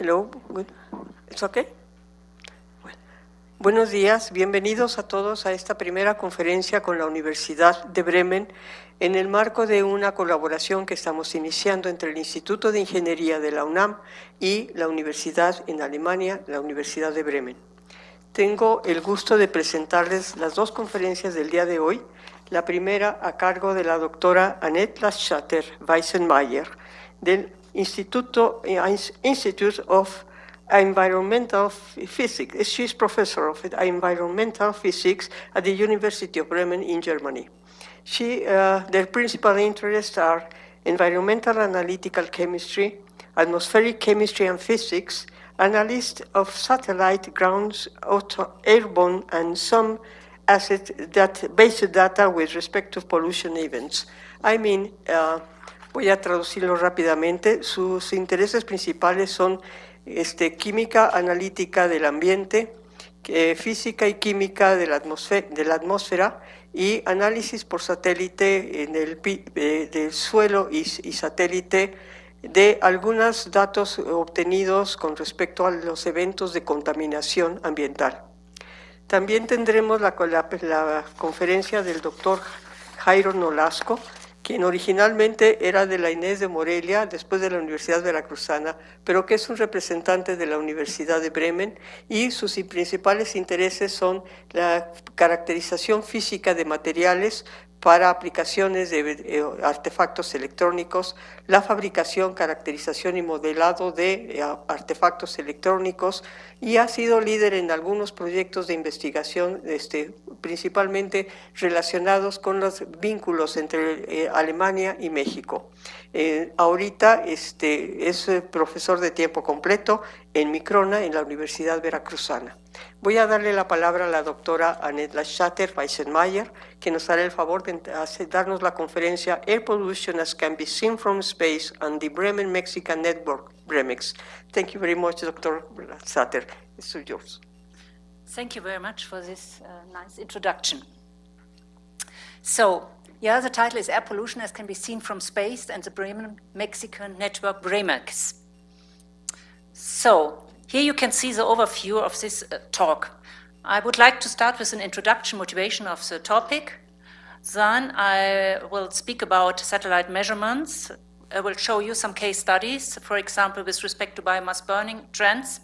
Hello, good. It's okay? Buenos días, bienvenidos a todos a esta primera conferencia con la Universidad de Bremen en el marco de una colaboración que estamos iniciando entre el Instituto de Ingeniería de la UNAM y la Universidad en Alemania, la Universidad de Bremen. Tengo el gusto de presentarles las dos conferencias del día de hoy, la primera a cargo de la doctora Annette Laschater-Weissenmayer del Institute of Environmental Physics. She's professor of environmental physics at the University of Bremen in Germany. Their principal interests are environmental analytical chemistry, atmospheric chemistry and physics, analysis of satellite, ground, airborne, and some asset-based data with respect to pollution events. Voy a traducirlo rápidamente. Sus intereses principales son química analítica del ambiente, física y química de la atmósfera y análisis por satélite del suelo y satélite de algunos datos obtenidos con respecto a los eventos de contaminación ambiental. También tendremos la conferencia del doctor Jairo Nolasco, quien originalmente era de la Inés de Morelia, después de la Universidad Veracruzana, pero que es un representante de la Universidad de Bremen, y sus principales intereses son la caracterización física de materiales para aplicaciones de artefactos electrónicos, la fabricación, caracterización y modelado de artefactos electrónicos, y ha sido líder en algunos proyectos de investigación, principalmente relacionados con los vínculos entre Alemania y México. Ahorita es profesor de tiempo completo en Microna, en la Universidad Veracruzana. Voy a darle la palabra a la doctora Annette Laschater-Weissenmayer, que nos hará el favor de darnos la conferencia Air Pollution as Can Be Seen from Space on the Bremen Mexican Network, Bremex. Thank you very much, Dr. Laschater. It's yours. Thank you very much for this nice introduction. So, the title is Air Pollution as Can Be Seen from Space and the Bremen Mexican Network, Bremex. So, here you can see the overview of this talk. I would like to start with an introduction motivation of the topic. Then I will speak about satellite measurements. I will show you some case studies, for example, with respect to biomass burning trends,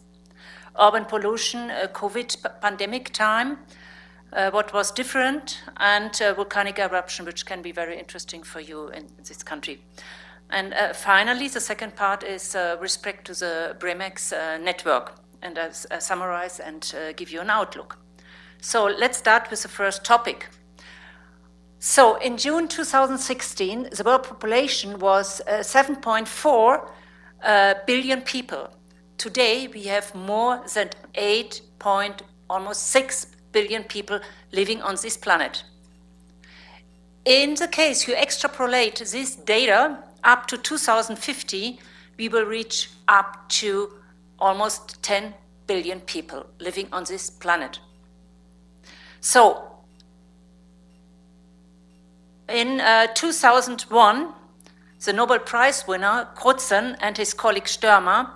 urban pollution, COVID pandemic time, what was different, and volcanic eruption, which can be very interesting for you in this country. And finally, the second part is respect to the Bremex network, and I'll summarize and give you an outlook. So let's start with the first topic. So in June 2016, the world population was 7.4 billion people. Today, we have more than 8.6 billion people living on this planet. In the case you extrapolate this data up to 2050, we will reach up to almost 10 billion people living on this planet. So, in 2001, the Nobel Prize winner, Crutzen, and his colleague Störmer,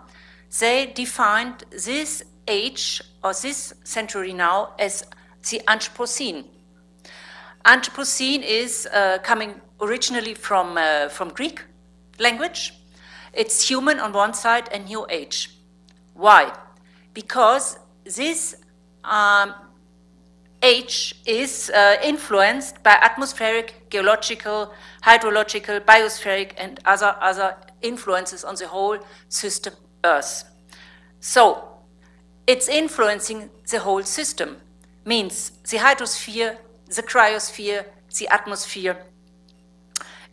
they defined this age, or this century now, as the Anthropocene. Anthropocene is coming originally from Greek language. It's human on one side and new age. Why? Because this age is influenced by atmospheric, geological, hydrological, biospheric, and other influences on the whole system Earth. So, it's influencing the whole system, means the hydrosphere, the cryosphere, the atmosphere,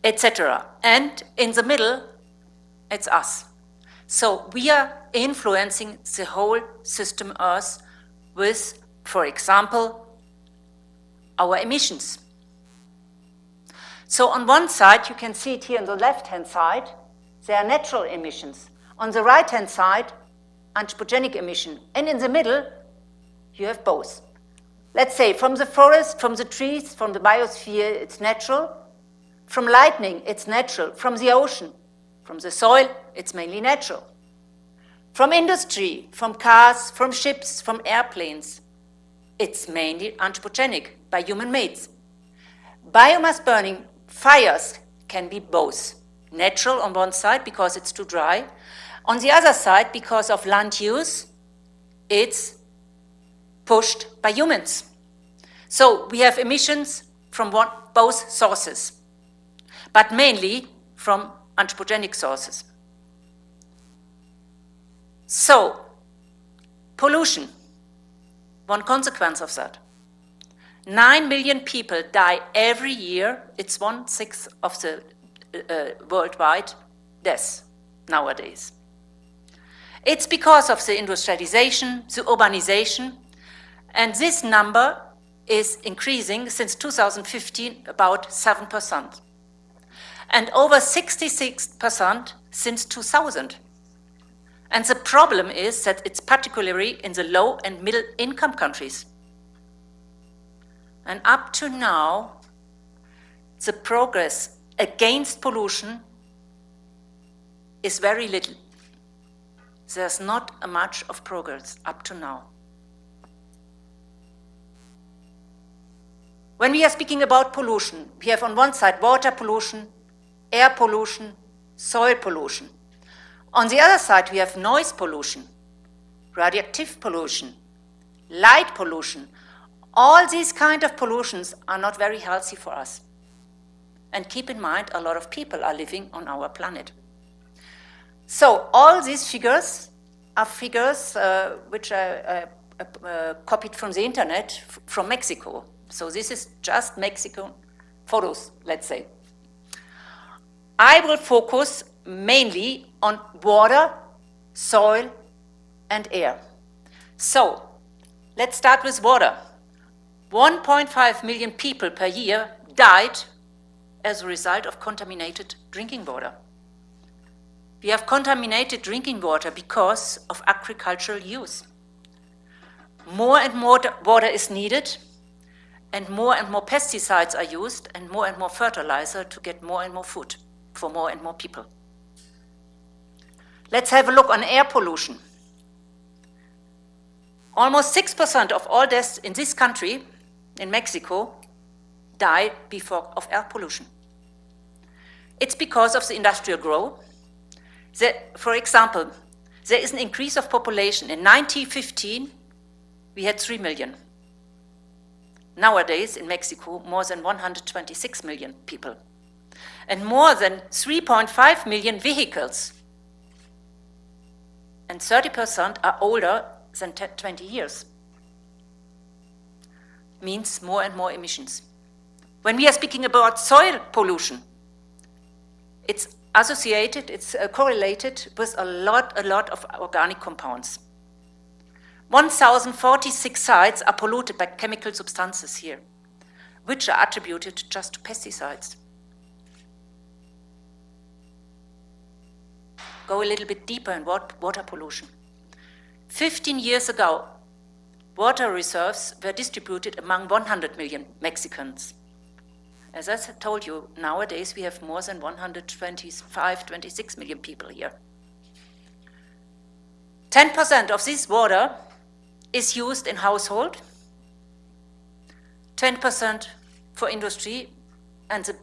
etc. And in the middle, it's us. So we are influencing the whole system Earth with, for example, our emissions. So on one side, you can see it here on the left-hand side, there are natural emissions. On the right-hand side, anthropogenic emission. And in the middle, you have both. Let's say from the forest, from the trees, from the biosphere, it's natural. From lightning, it's natural. From the ocean, from the soil, it's mainly natural. from industry, from cars, from ships, from airplanes. It's mainly anthropogenic, by human made. Biomass burning fires can be both natural on one side because it's too dry, on the other side because of land use, it's pushed by humans. So we have emissions from both sources, but mainly from anthropogenic sources. So, pollution, one consequence of that. 9 million people die every year. It's 1/6 of the worldwide deaths nowadays. It's because of the industrialization, the urbanization, and this number is increasing since 2015 about 7%, and over 66% since 2000. And the problem is that it's particularly in the low and middle income countries. And up to now, the progress against pollution is very little. There's not much of progress up to now. When we are speaking about pollution, we have on one side water pollution, air pollution, soil pollution. On the other side, we have noise pollution, radioactive pollution, light pollution. All these kind of pollutions are not very healthy for us. And keep in mind, a lot of people are living on our planet. So all these figures are figures which I copied from the internet from Mexico. So this is just Mexican photos, let's say. I will focus mainly on water, soil, and air. So let's start with water. 1.5 million people per year died as a result of contaminated drinking water. We have contaminated drinking water because of agricultural use. More and more water is needed, and more pesticides are used, and more fertilizer to get more and more food for more and more people. Let's have a look on air pollution. Almost 6% of all deaths in this country, in Mexico, die because of air pollution. It's because of the industrial growth. For example, there is an increase of population. In 1915, we had 3 million. Nowadays, in Mexico, more than 126 million people. And more than 3.5 million vehicles. And 30% are older than 20 years. Means more and more emissions. When we are speaking about soil pollution, it's associated, it's correlated with a lot of organic compounds. 1,046 sites are polluted by chemical substances here, which are attributed just to pesticides. Go a little bit deeper in water pollution. 15 years ago, water reserves were distributed among 100 million Mexicans. As I told you, nowadays we have more than 26 million people here. 10% of this water is used in household, 10% for industry, and the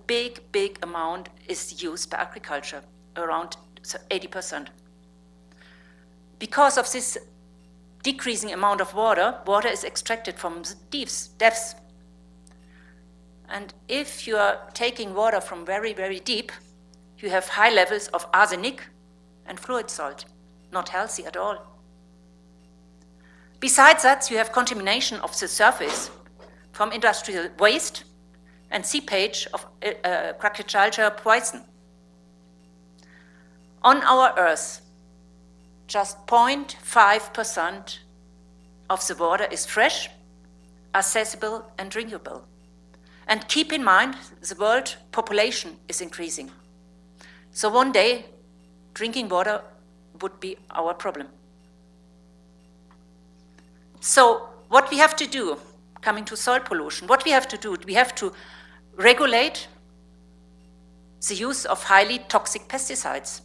big amount is used by agriculture, around 80%. Because of this decreasing amount of water, water is extracted from the depths. And if you are taking water from very deep, you have high levels of arsenic and fluid salt, not healthy at all. Besides that, you have contamination of the surface from industrial waste and seepage of agricultural poison. On our Earth, just 0.5% of the water is fresh, accessible, and drinkable. And keep in mind, the world population is increasing. So one day, drinking water would be our problem. So what we have to do, coming to soil pollution, what we have to do, we have to regulate the use of highly toxic pesticides.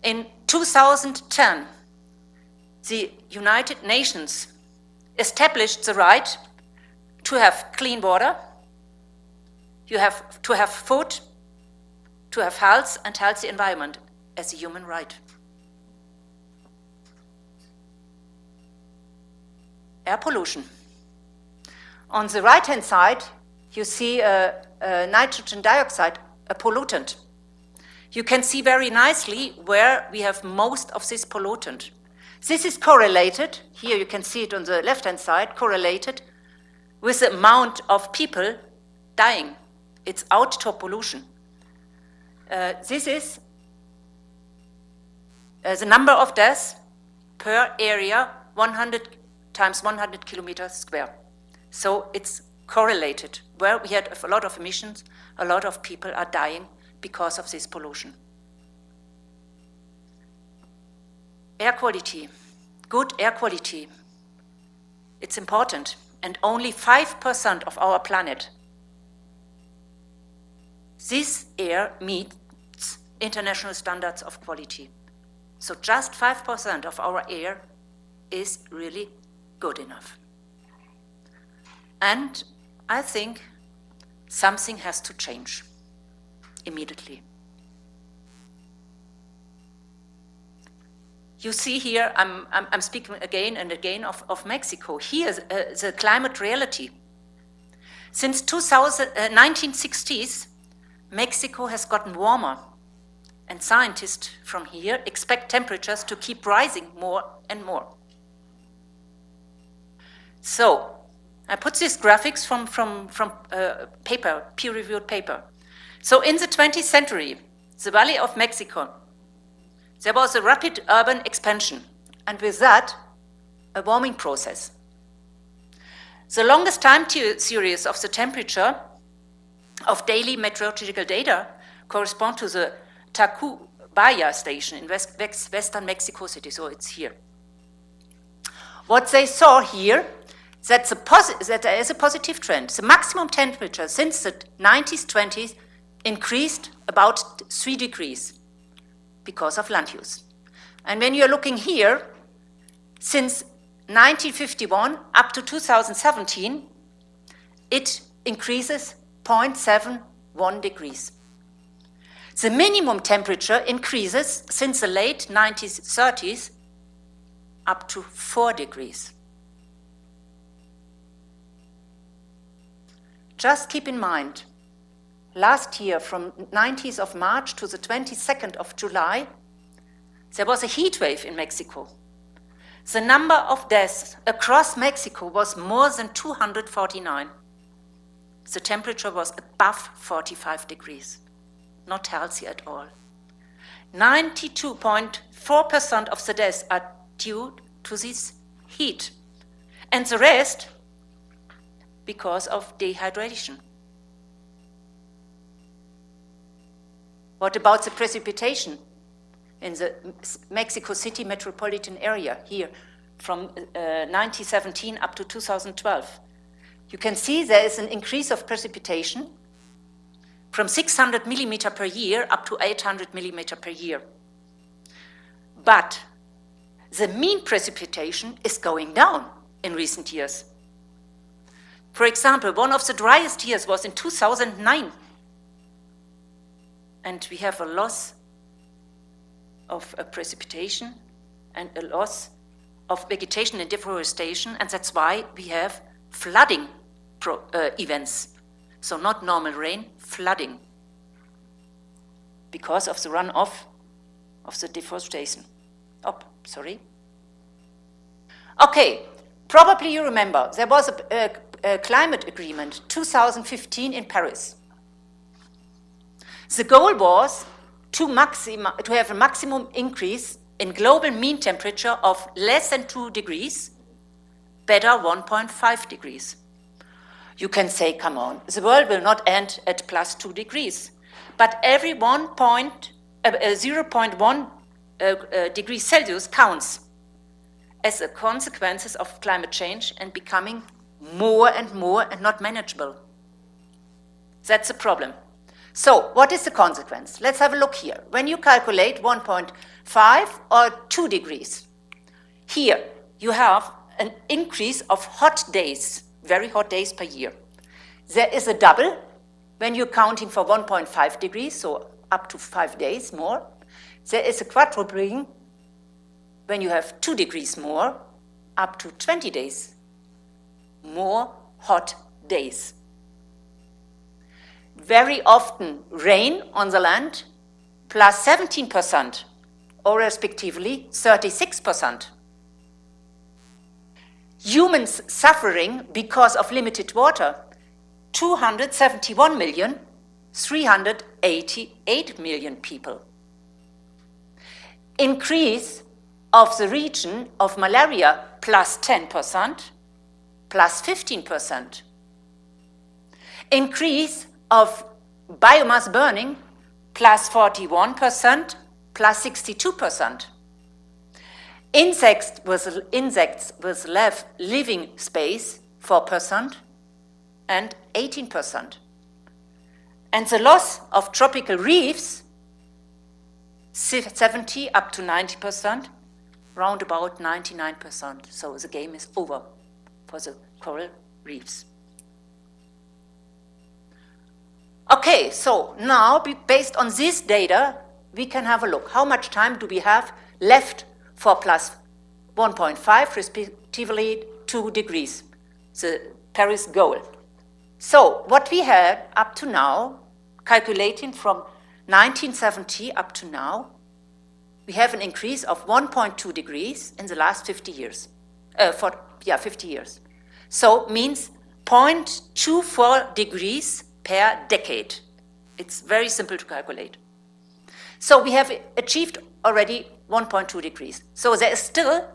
In 2010, the United Nations established the right to have clean water, you have to have food, to have health and healthy environment as a human right. Air pollution. On the right-hand side, you see nitrogen dioxide, a pollutant. You can see very nicely where we have most of this pollutant. This is correlated, here you can see it on the left-hand side, correlated with the amount of people dying. It's outdoor pollution. This is the number of deaths per area, 100 times 100 kilometers square. So it's correlated. Where we had a lot of emissions, a lot of people are dying because of this pollution. Air quality, good air quality, it's important. And only 5% of our planet, this air meets international standards of quality. So just 5% of our air is really good enough. And I think something has to change immediately. You see here, I'm speaking again and again of Mexico. Here is the climate reality. Since 1960s, Mexico has gotten warmer, and scientists from here expect temperatures to keep rising more and more. So, I put these graphics from paper, peer-reviewed paper. So in the 20th century, the Valley of Mexico, there was a rapid urban expansion, and with that, a warming process. The longest time series of the temperature of daily meteorological data correspond to the Tacubaya station in western Mexico City, so it's here. What they saw here, that there is a positive trend. The maximum temperature since the 1920s increased about 3 degrees because of land use. And when you're looking here, since 1951 up to 2017, it increases 0.71 degrees. The minimum temperature increases since the late 1930s up to 4 degrees. Just keep in mind, last year, from 19th of March to the 22nd of July, there was a heat wave in Mexico. The number of deaths across Mexico was more than 249. The temperature was above 45 degrees. Not healthy at all. 92.4% of the deaths are due to this heat. And the rest because of dehydration. What about the precipitation in the Mexico City metropolitan area here from 1917 up to 2012? You can see there is an increase of precipitation from 600 millimeter per year up to 800 millimeter per year. But the mean precipitation is going down in recent years. For example, one of the driest years was in 2009. And we have a loss of precipitation and a loss of vegetation and deforestation, and that's why we have flooding events. So not normal rain, flooding, because of the runoff of the deforestation. Okay, probably you remember, there was a climate agreement 2015 in Paris. The goal was to have a maximum increase in global mean temperature of less than 2 degrees, better 1.5 degrees. You can say, come on, the world will not end at plus 2 degrees, but every 0.1 degrees Celsius counts as a consequence of climate change and becoming more and not manageable. That's the problem. So what is the consequence? Let's have a look here. When you calculate 1.5 5 or 2 degrees. Here you have an increase of hot days, very hot days per year. There is a double when you're counting for 1.5 degrees, so up to 5 days more. There is a quadrupling when you have 2 degrees more, up to 20 days more hot days. Very often rain on the land, plus 17%, or respectively 36%. Humans suffering because of limited water, 271 million, 388 million people. Increase of the region of malaria, plus 10%, plus 15%. Increase of biomass burning, plus 41%, plus 62%. Insects with living space, 4% and 18%. And the loss of tropical reefs, 70 up to 90%, round about 99%. So the game is over for the coral reefs. Okay, so now based on this data, we can have a look. How much time do we have left for plus 1.5, respectively 2 degrees, the Paris goal? So what we had up to now, calculating from 1970 up to now, we have an increase of 1.2 degrees in the last 50 years. 50 years. So means 0.24 degrees per decade. It's very simple to calculate. So we have achieved already 1.2 degrees. So there is still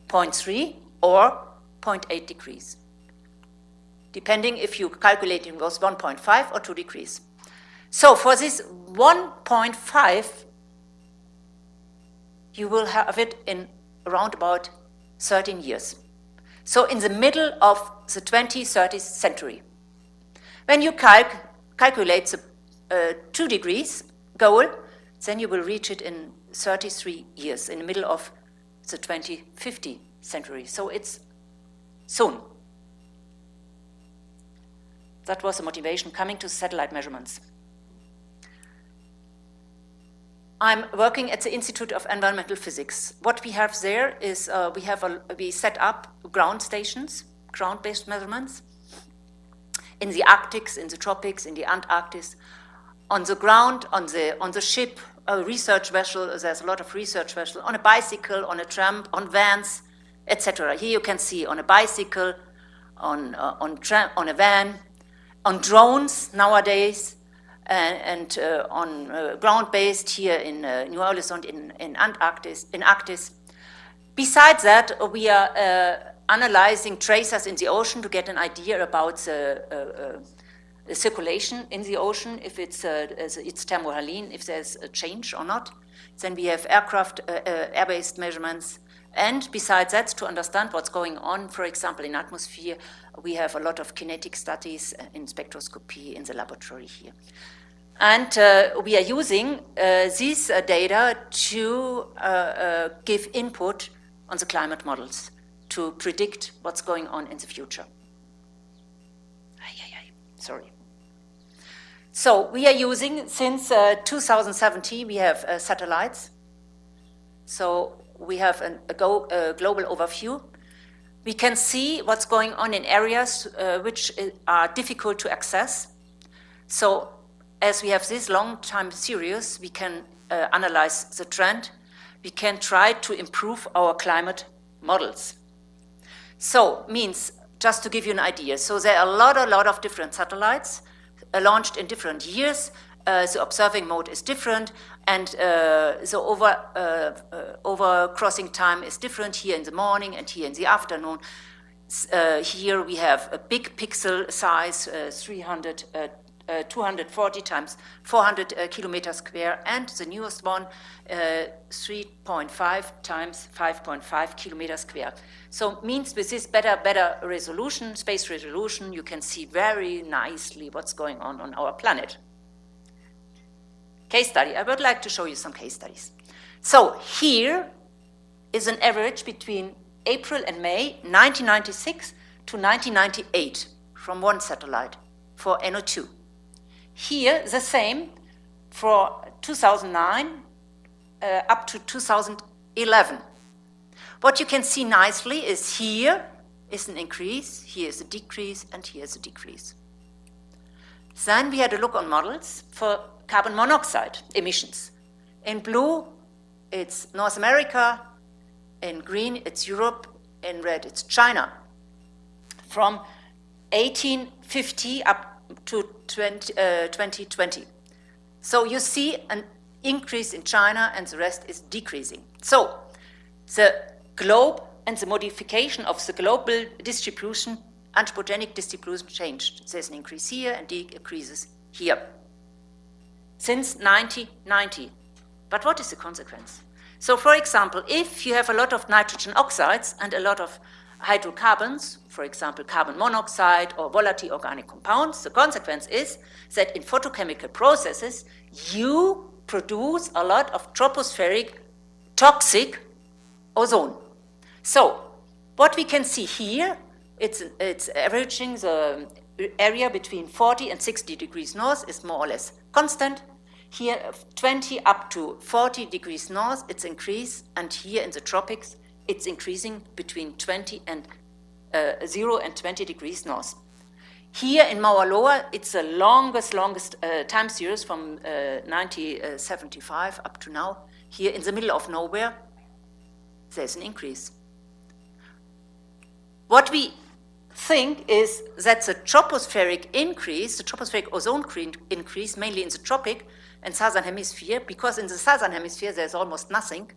0.3 or 0.8 degrees, depending if you calculate it was 1.5 or 2 degrees. So for this 1.5, you will have it in around about 13 years. So in the middle of the 20th century. When you calculate the 2 degrees goal, then you will reach it in 33 years, in the middle of the 2050 century. So it's soon. That was the motivation coming to satellite measurements. I'm working at the Institute of Environmental Physics. What we have there is we set up ground stations, ground-based measurements, in the Arctic, in the tropics, in the Antarctic, on the ground, on the ship, a research vessel. There's a lot of research vessels, on a bicycle, on a tram, on vans, etc. Here you can see on a bicycle, on a van, on drones nowadays, and on ground-based here in New Orleans and in Antarctic. Besides that, we are analyzing tracers in the ocean to get an idea about the circulation in the ocean, if it's thermohaline, if there's a change or not. Then we have air-based measurements. And besides that, to understand what's going on, for example, in atmosphere, we have a lot of kinetic studies in spectroscopy in the laboratory here. And we are using these data to give input on the climate models to predict what's going on in the future. Sorry. So we are using, since 2017, we have satellites. So we have a global overview. We can see what's going on in areas which are difficult to access. So as we have this long time series, we can analyze the trend. We can try to improve our climate models. So means, just to give you an idea, so there are a lot of different satellites launched in different years. The observing mode is different, and the over crossing time is different here in the morning and here in the afternoon. Here we have a big pixel size, 240 times 400 kilometers square, and the newest one, 3.5 times 5.5 kilometers square. So means with this better resolution, space resolution, you can see very nicely what's going on our planet. case study. I would like to show you some case studies. So here is an average between April and May 1996 to 1998 from one satellite for NO2. Here, the same for 2009 up to 2011. What you can see nicely is here is an increase, here is a decrease, and here is a decrease. Then we had a look on models for carbon monoxide emissions. In blue, it's North America. In green, it's Europe. In red, it's China. From 1850 up to 2020. So you see an increase in China and the rest is decreasing. So the globe and the modification of the global distribution, anthropogenic distribution changed. There's an increase here and decreases here. Since 1990. But what is the consequence? So for example, if you have a lot of nitrogen oxides and a lot of hydrocarbons, for example, carbon monoxide or volatile organic compounds, the consequence is that in photochemical processes, you produce a lot of tropospheric toxic ozone. So what we can see here, it's averaging the area between 40 and 60 degrees north is more or less constant. Here, 20 up to 40 degrees north, it's increased, and here in the tropics, it's increasing between 20 and 0 and 20 degrees north. Here in Mauna Loa, it's the longest time series from 1975 up to now. Here in the middle of nowhere, there's an increase. What we think is that the tropospheric increase, the tropospheric ozone increase, mainly in the tropic and southern hemisphere, because in the southern hemisphere there's almost nothing,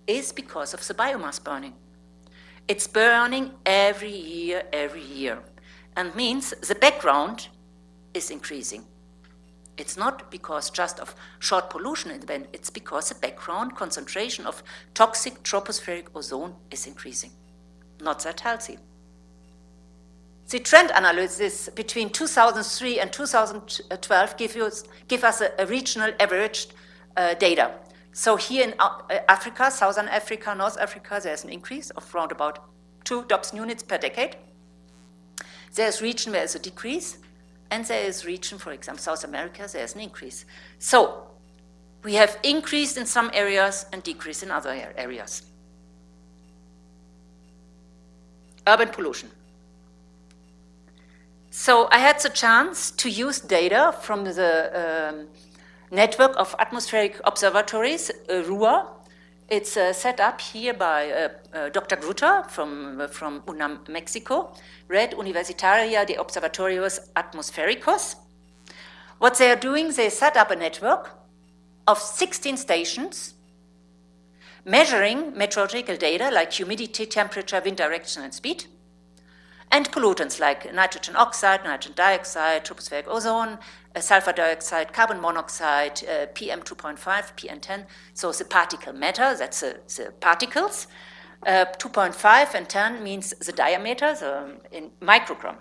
is because of the biomass burning. It's burning every year, and means the background is increasing. It's not because just of short pollution in the band, it's because the background concentration of toxic tropospheric ozone is increasing. Not that healthy. The trend analysis between 2003 and 2012 give us a regional average data. So here in Africa, Southern Africa, North Africa, there's an increase of around about 2 Dobson units per decade. There's region where there's a decrease, and there is region, for example, South America, there's an increase. So we have increased in some areas and decreased in other areas. Urban pollution. So I had the chance to use data from the network of atmospheric observatories, RUA. It's set up here by Dr. Grutter from UNAM, Mexico, Red Universitaria de Observatorios Atmosphéricos. What they are doing, they set up a network of 16 stations measuring meteorological data like humidity, temperature, wind direction, and speed, and pollutants like nitrogen oxide, nitrogen dioxide, tropospheric ozone, sulfur dioxide, carbon monoxide, PM 2.5, PM10. So the particle matter, that's the particles. 2.5 and 10 means the diameter, in microgram.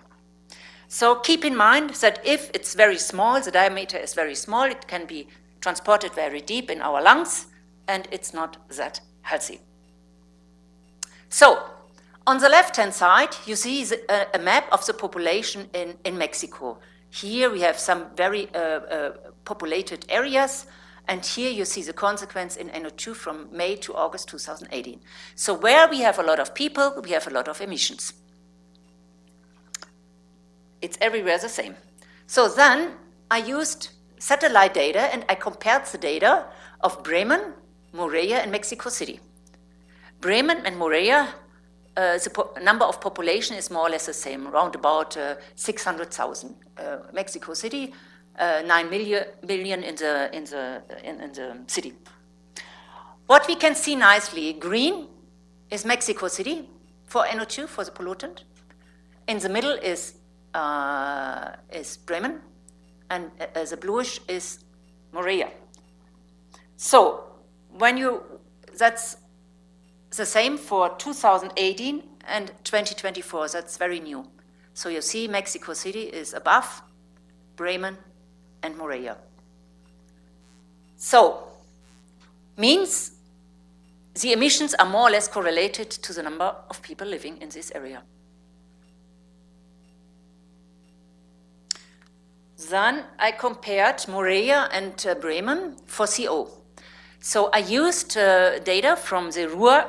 So keep in mind that if it's very small, the diameter is very small, it can be transported very deep in our lungs, and it's not that healthy. So, on the left-hand side, you see a map of the population in Mexico. Here we have some very populated areas, and here you see the consequence in NO2 from May to August 2018. So where we have a lot of people, we have a lot of emissions. It's everywhere the same. So then I used satellite data and I compared the data of Bremen, Morelia, and Mexico City. Bremen and Morelia, the number of population is more or less the same, around about 600,000. Mexico City, 9 million in the city. What we can see nicely, green is Mexico City for NO2, for the pollutant. In the middle is Bremen, and the bluish is Morelia. So that's the same for 2018 and 2024, that's very new. So you see Mexico City is above Bremen and Morelia. So, means the emissions are more or less correlated to the number of people living in this area. Then I compared Morea and Bremen for CO. So I used data from the Ruhr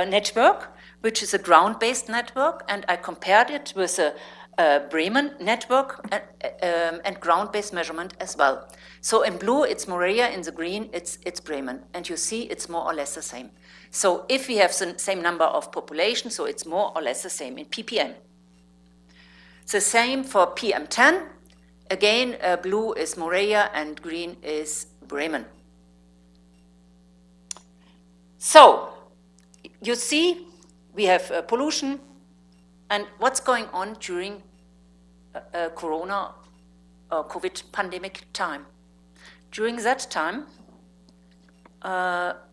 network, which is a ground-based network, and I compared it with a Bremen network and ground-based measurement as well. So in blue, it's Morea, in the green, it's Bremen. And you see it's more or less the same. So if we have the same number of population, so it's more or less the same in ppm. The same for PM10. Again, blue is Morea and green is Bremen. So, you see, we have pollution and what's going on during Corona or COVID pandemic time. During that time,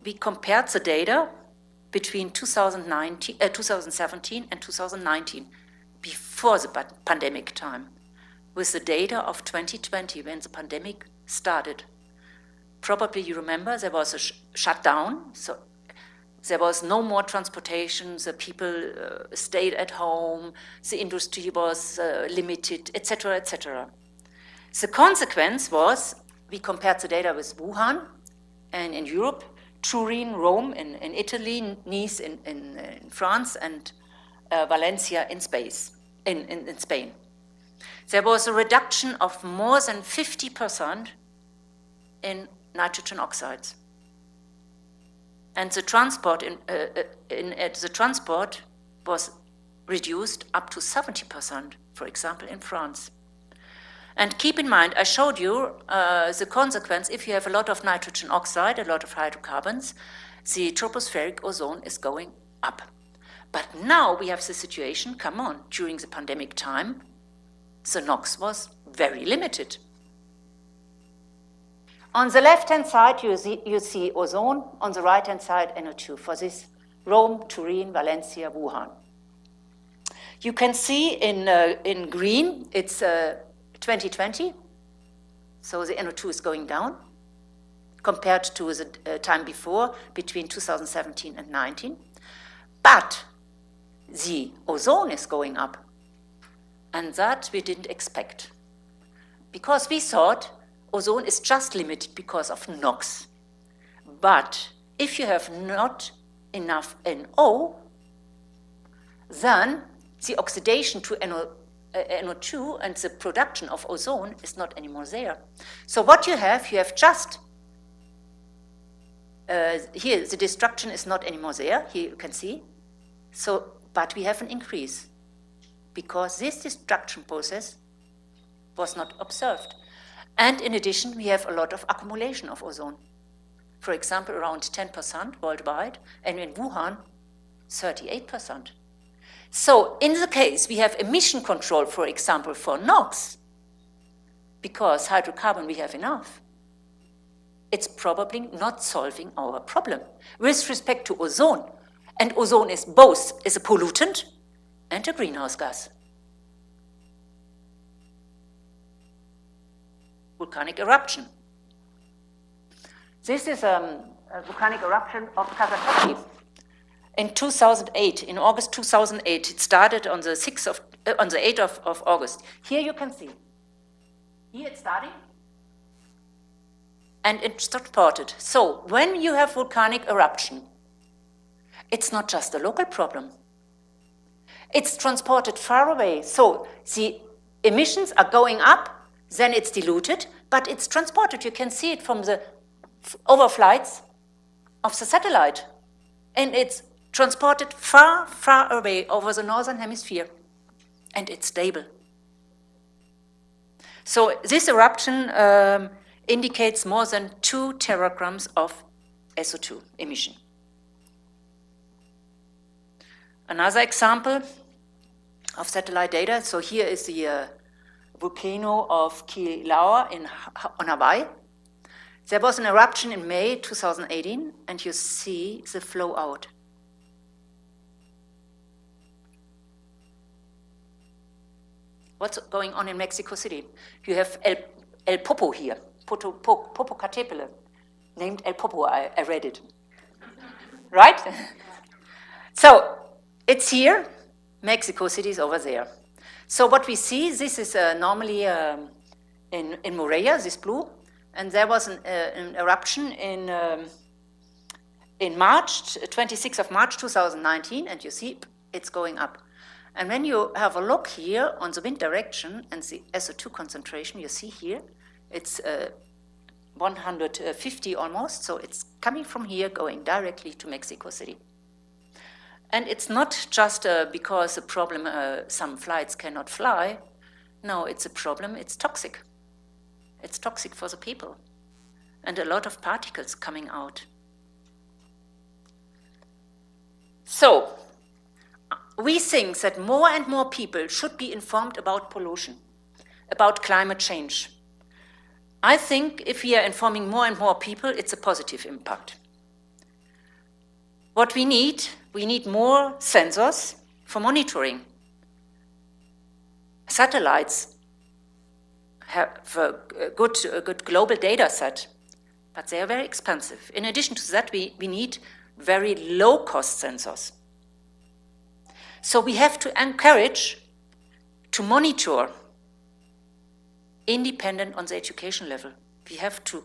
we compared the data between 2017 and 2019, before the pandemic time, with the data of 2020 when the pandemic started. Probably you remember there was a shutdown, so there was no more transportation, the people stayed at home, the industry was limited, etc., etc. The consequence was, we compared the data with Wuhan and in Europe, Turin, Rome in Italy, Nice in France, and Valencia in Spain. There was a reduction of more than 50% in nitrogen oxides. And the transport, the transport was reduced up to 70%, for example, in France. And keep in mind, I showed you the consequence, if you have a lot of nitrogen oxide, a lot of hydrocarbons, the tropospheric ozone is going up. But now we have the situation, come on, during the pandemic time, the NOx was very limited. On the left-hand side, you see ozone. On the right-hand side, NO2 for this Rome, Turin, Valencia, Wuhan. You can see in green, it's 2020. So the NO2 is going down compared to the time before, between 2017 and 19. But the ozone is going up. And that we didn't expect. Because we thought ozone is just limited because of NOx. But if you have not enough NO, then the oxidation to NO2 and the production of ozone is not anymore there. So what you have just, here the destruction is not anymore there, here you can see. So, but we have an increase because this destruction process was not observed. And in addition, we have a lot of accumulation of ozone. For example, around 10% worldwide, and in Wuhan, 38%. So in the case, we have emission control, for example, for NOx, because hydrocarbon we have enough. It's probably not solving our problem with respect to ozone. And ozone is both a pollutant and a greenhouse gas. Volcanic eruption. This is a volcanic eruption of Kazakhstan. In 2008, in August 2008, it started on the 8th of August. Here you can see. Here it's starting. And it's transported. So when you have volcanic eruption, it's not just a local problem. It's transported far away. So the emissions are going up, then it's diluted, but it's transported. You can see it from the overflights of the satellite. And it's transported far, far away over the northern hemisphere. And it's stable. So this eruption indicates more than 2 teragrams of SO2 emission. Another example of satellite data. So here is the volcano of Kilauea on Hawaii. There was an eruption in May 2018, and you see the flow out. What's going on in Mexico City? You have El Popo here, Popocatépetl. named El Popo. I read it. Right? So it's here. Mexico City is over there. So what we see, this is normally in Morelia, this blue, and there was an eruption in March, 26th of March 2019, and you see it's going up. And when you have a look here on the wind direction and the SO2 concentration, you see here, it's 150 almost, so it's coming from here, going directly to Mexico City. And it's not just because a problem, some flights cannot fly. No, it's a problem, it's toxic. It's toxic for the people. And a lot of particles coming out. So, we think that more and more people should be informed about pollution, about climate change. I think if we are informing more and more people, it's a positive impact. What we need more sensors for monitoring. Satellites have a good global data set, but they are very expensive. In addition to that, we need very low-cost sensors. So we have to encourage to monitor independent on the education level. We have to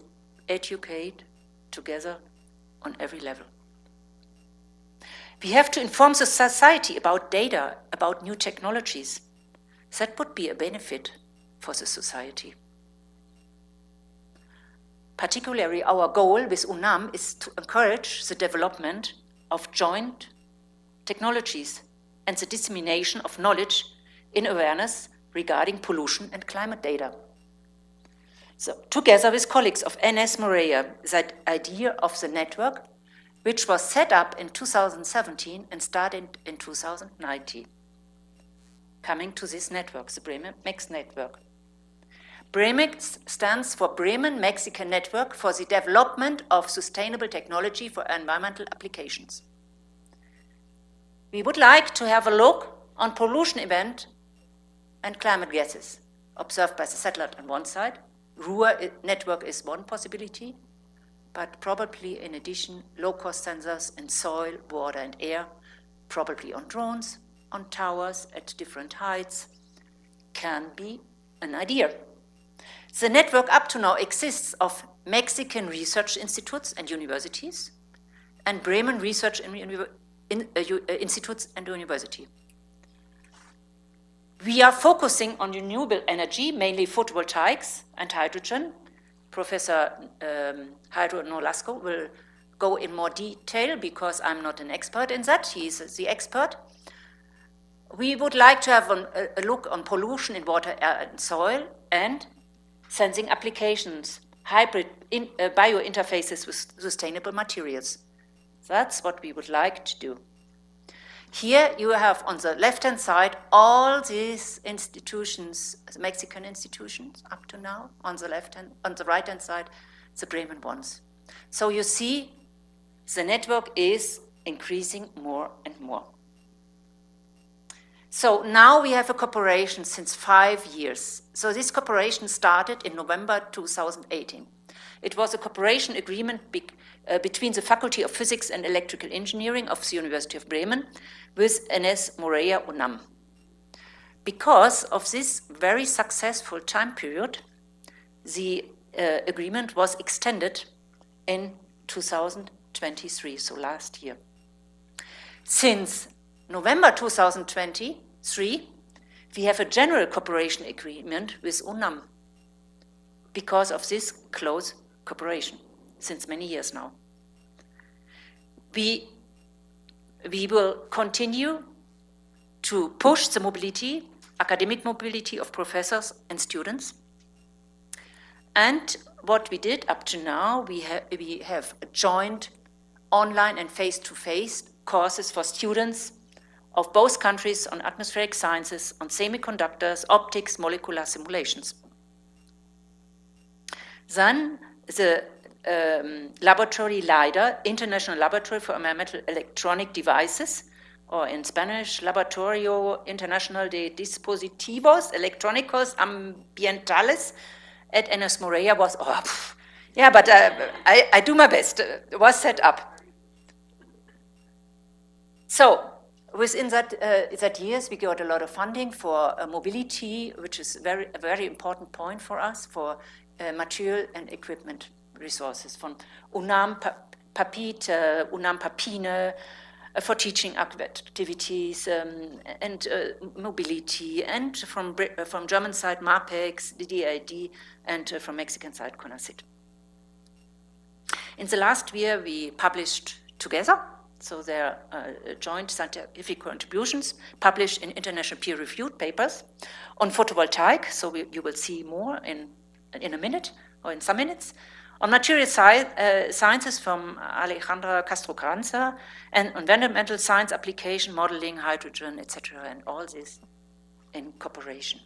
educate together on every level. We have to inform the society about data, about new technologies. That would be a benefit for the society. Particularly, our goal with UNAM is to encourage the development of joint technologies and the dissemination of knowledge in awareness regarding pollution and climate data. So, together with colleagues of NS Morelia, that idea of the network, which was set up in 2017 and started in 2019. Coming to this network, the Bremen Mex Network. BREMEX stands for Bremen Mexican Network for the Development of Sustainable Technology for Environmental Applications. We would like to have a look on pollution event and climate gases observed by the satellite on one side. Ruhr network is one possibility, but probably in addition, low-cost sensors in soil, water, and air, probably on drones, on towers at different heights, can be an idea. The network up to now exists of Mexican research institutes and universities, and Bremen research institutes and university. We are focusing on renewable energy, mainly photovoltaics and hydrogen. Professor Jairo Nolasco will go in more detail because I'm not an expert in that. He is the expert. We would like to have a look on pollution in water, air, and soil, and sensing applications, hybrid biointerfaces with sustainable materials. That's what we would like to do. Here you have on the left-hand side all these institutions, Mexican institutions up to now. On the right-hand side, the Bremen ones. So you see, the network is increasing more and more. So now we have a cooperation since 5 years. So this cooperation started in November 2018. It was a cooperation agreement between the Faculty of Physics and Electrical Engineering of the University of Bremen with NS Morelia UNAM. Because of this very successful time period, the agreement was extended in 2023, so last year. Since November 2023, we have a general cooperation agreement with UNAM because of this close cooperation since many years now. We will continue to push the mobility, academic mobility of professors and students. And what we did up to now, we have joined online and face-to-face courses for students of both countries on atmospheric sciences, on semiconductors, optics, molecular simulations. Then the laboratory LIDAR, International Laboratory for Environmental Electronic Devices, or in Spanish, Laboratorio Internacional de Dispositivos Electrónicos Ambientales at NS Morelia was, Yeah, but I do my best. It was set up. So within that years, we got a lot of funding for mobility, which is a very important point for us, for material and equipment resources from UNAM Papit, UNAM Papine, for teaching activities and mobility, and from German side MAPEX, the DID, and from Mexican side CONACYT. In the last year, we published together, so there are joint scientific contributions published in international peer-reviewed papers on photovoltaic, so you will see more in a minute or in some minutes, on material sciences from Alejandra Castro-Carranza, and on environmental science application, modeling, hydrogen, etc., and all this in cooperation.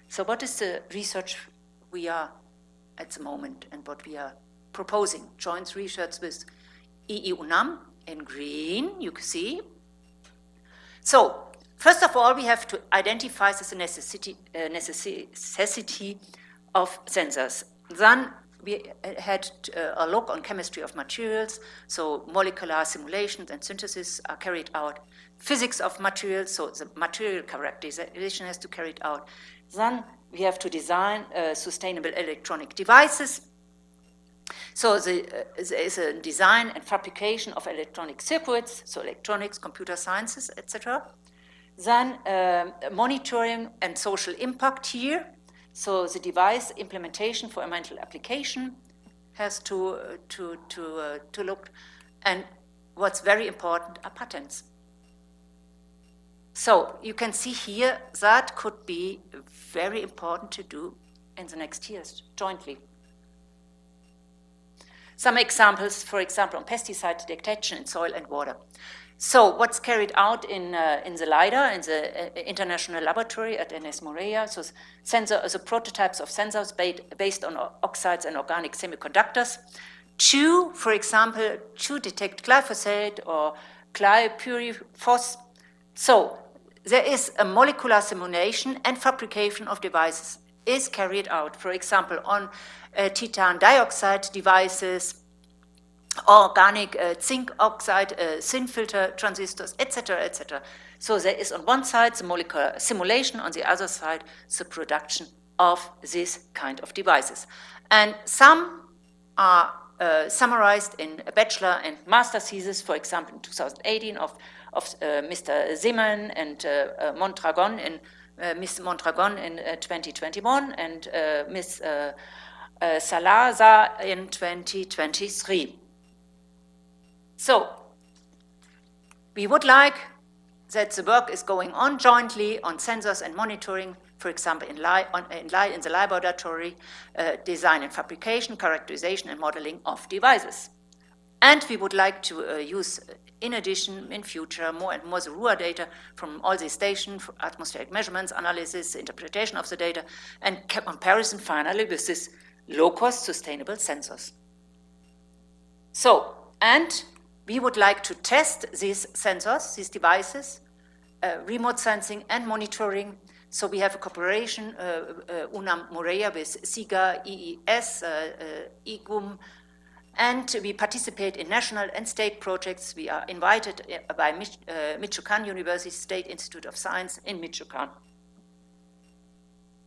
So what is the research we are at the moment and what we are proposing? Joint research with EE-UNAM in green, you can see. So, first of all, we have to identify the necessity of sensors. Then we had a look on chemistry of materials, so molecular simulations and synthesis are carried out. Physics of materials, so the material characterization has to carry it out. Then we have to design sustainable electronic devices. So there is a design and fabrication of electronic circuits, so electronics, computer sciences, etc. Then monitoring and social impact here. So the device implementation for environmental application has to look. And what's very important are patents. So you can see here that could be very important to do in the next years jointly. Some examples, for example, on pesticide detection in soil and water. So what's carried out in the LIDAR, in the International Laboratory at NS Moreira, so the prototypes of sensors based on oxides and organic semiconductors, for example, to detect glyphosate or chlorpyrifos. So there is a molecular simulation and fabrication of devices is carried out, for example, on titan dioxide devices, organic zinc oxide, thin filter transistors, etc., etc. So there is on one side the molecular simulation, on the other side the production of this kind of devices. And some are summarized in a bachelor and master thesis, for example, in 2018 of Mr. Zeman and Mondragon in Ms. Mondragon in 2021 and Ms. Salazar in 2023. So we would like that the work is going on jointly on sensors and monitoring, for example, in the laboratory, design and fabrication, characterization and modeling of devices. And we would like to use, in addition, in future, more and more the RUA data from all these stations, for atmospheric measurements, analysis, interpretation of the data, and comparison finally with this low-cost sustainable sensors. So, and we would like to test these sensors, these devices, remote sensing and monitoring. So we have a cooperation, UNAM Moreira with SIGA, EES, IGUM, and we participate in national and state projects. We are invited by Michoacan University State Institute of Science in Michoacan.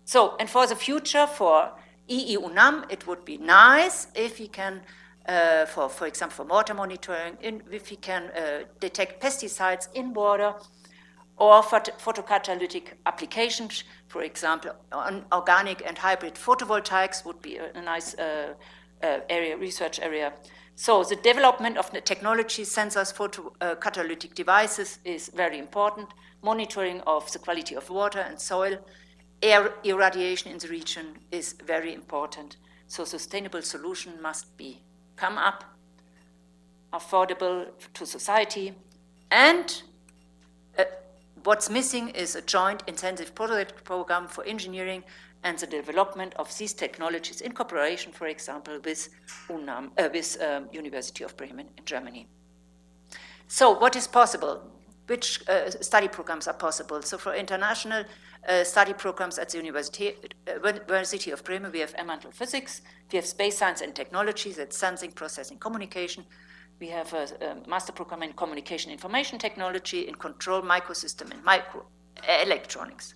So, and for the future, for EE-UNAM, it would be nice if we can, for example, for water monitoring, if we can detect pesticides in water, or for photocatalytic applications, for example, on organic and hybrid photovoltaics would be a nice research area. So the development of the technology, sensors, photocatalytic devices is very important. Monitoring of the quality of water and soil, air irradiation in the region is very important. So sustainable solution must come up, affordable to society, and what's missing is a joint intensive project program for engineering and the development of these technologies in cooperation, for example, with University of Bremen in Germany. So what is possible? which study programs are possible. So for international study programs at the University of Bremen, we have elemental physics, we have space science and technology, that's sensing, processing, communication. We have a master program in communication information technology, in control microsystem and microelectronics.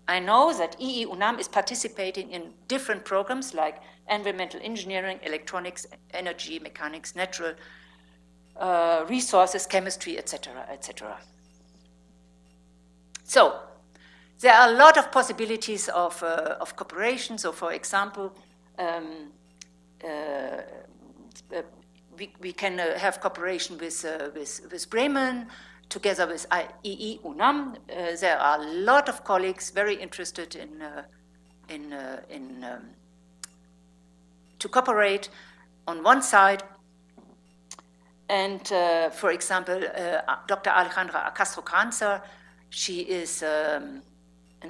I know that EE UNAM is participating in different programs like environmental engineering, electronics, energy, mechanics, natural resources, chemistry, etc., etc. So there are a lot of possibilities of cooperation. So, for example, we can have cooperation with Bremen, together with EE UNAM. There are a lot of colleagues very interested to cooperate on one side. And for example, Dr. Alejandra Castro-Kranzer, she is an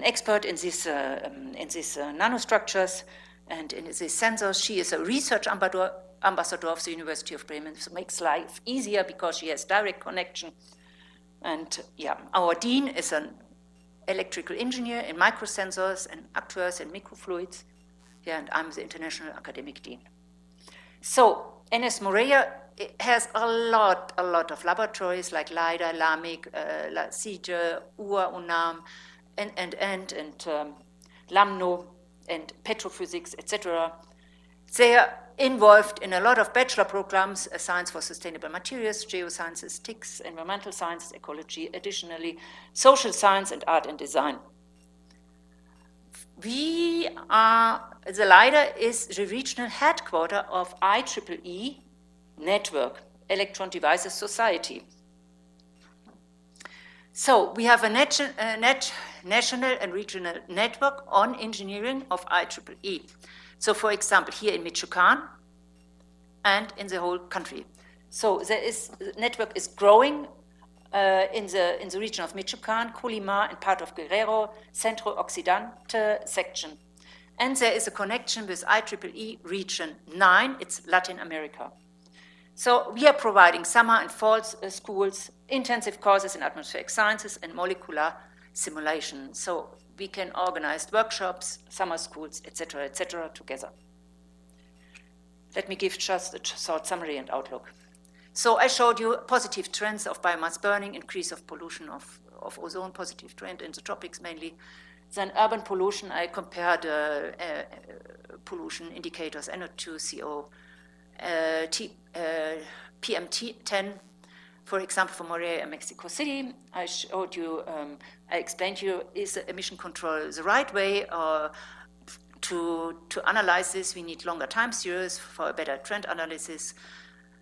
expert in these nanostructures and in these sensors. She is a research ambassador of the University of Bremen, so makes life easier because she has direct connection. And yeah, our dean is an electrical engineer in microsensors and actuators and microfluids. Yeah, and I'm the international academic dean. So NS Moreira has a lot of laboratories like LIDA, LAMIC, CIGE, UA, UNAM, and LAMNO, and petrophysics, etc. They are involved in a lot of bachelor programs, science for sustainable materials, geosciences, TICS, environmental sciences, ecology, additionally, social science and art and design. The LIDA is the regional headquarters of IEEE Network, Electron Devices Society. So we have a national and regional network on engineering of IEEE. So for example, here in Michoacan and in the whole country. So the network is growing in the region of Michoacan, Colima, and part of Guerrero, Centro Occidente section. And there is a connection with IEEE region 9, it's Latin America. So we are providing summer and fall schools, intensive courses in atmospheric sciences and molecular simulation. So we can organize workshops, summer schools, etc., together. Let me give just a short summary and outlook. So I showed you positive trends of biomass burning, increase of pollution of ozone, positive trend in the tropics mainly. Then urban pollution, I compared pollution indicators, NO2, CO, PM10, for example, for Moreira and Mexico City. I showed you, I explained to you, is emission control the right way? To analyze this, we need longer time series for a better trend analysis.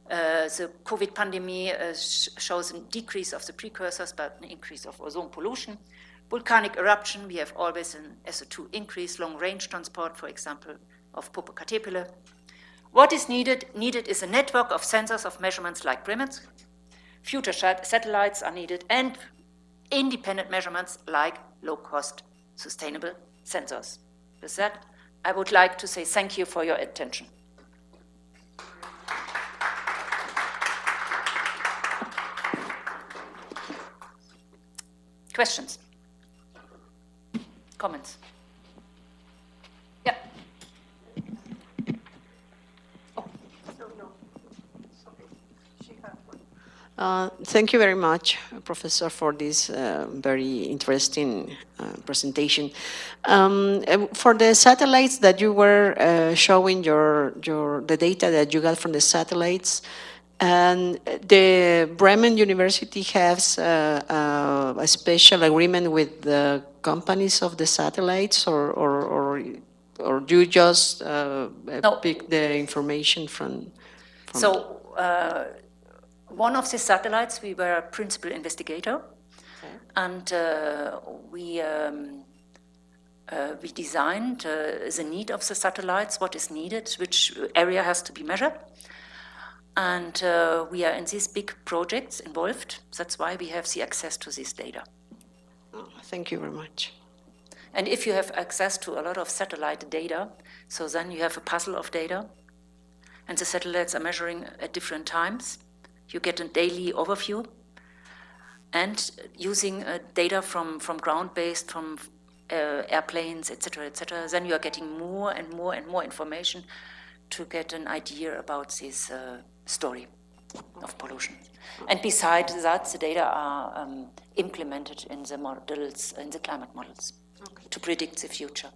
The COVID pandemic shows a decrease of the precursors, but an increase of ozone pollution. Volcanic eruption, we have always an SO2 increase, long-range transport, for example, of Popocatépetl. What is needed? Needed is a network of sensors of measurements like Bremen's. Future satellites are needed, and independent measurements like low-cost, sustainable sensors. With that, I would like to say thank you for your attention. Questions? Comments? Yeah. Thank you very much, Professor, for this very interesting presentation. For the satellites that you were showing, the data that you got from the satellites, and the Bremen University has a special agreement with the companies of the satellites, or do you just pick the information from So one of the satellites, we were a principal investigator, okay. And we designed the need of the satellites, what is needed, which area has to be measured. And we are in these big projects involved. That's why we have the access to this data. Oh, thank you very much. And if you have access to a lot of satellite data, so then you have a puzzle of data, and the satellites are measuring at different times. You get a daily overview, and using data from ground-based, from airplanes, etc., then you are getting more and more and more information to get an idea about this story of pollution. And besides that, the data are implemented in the models, in the climate models, to predict the future,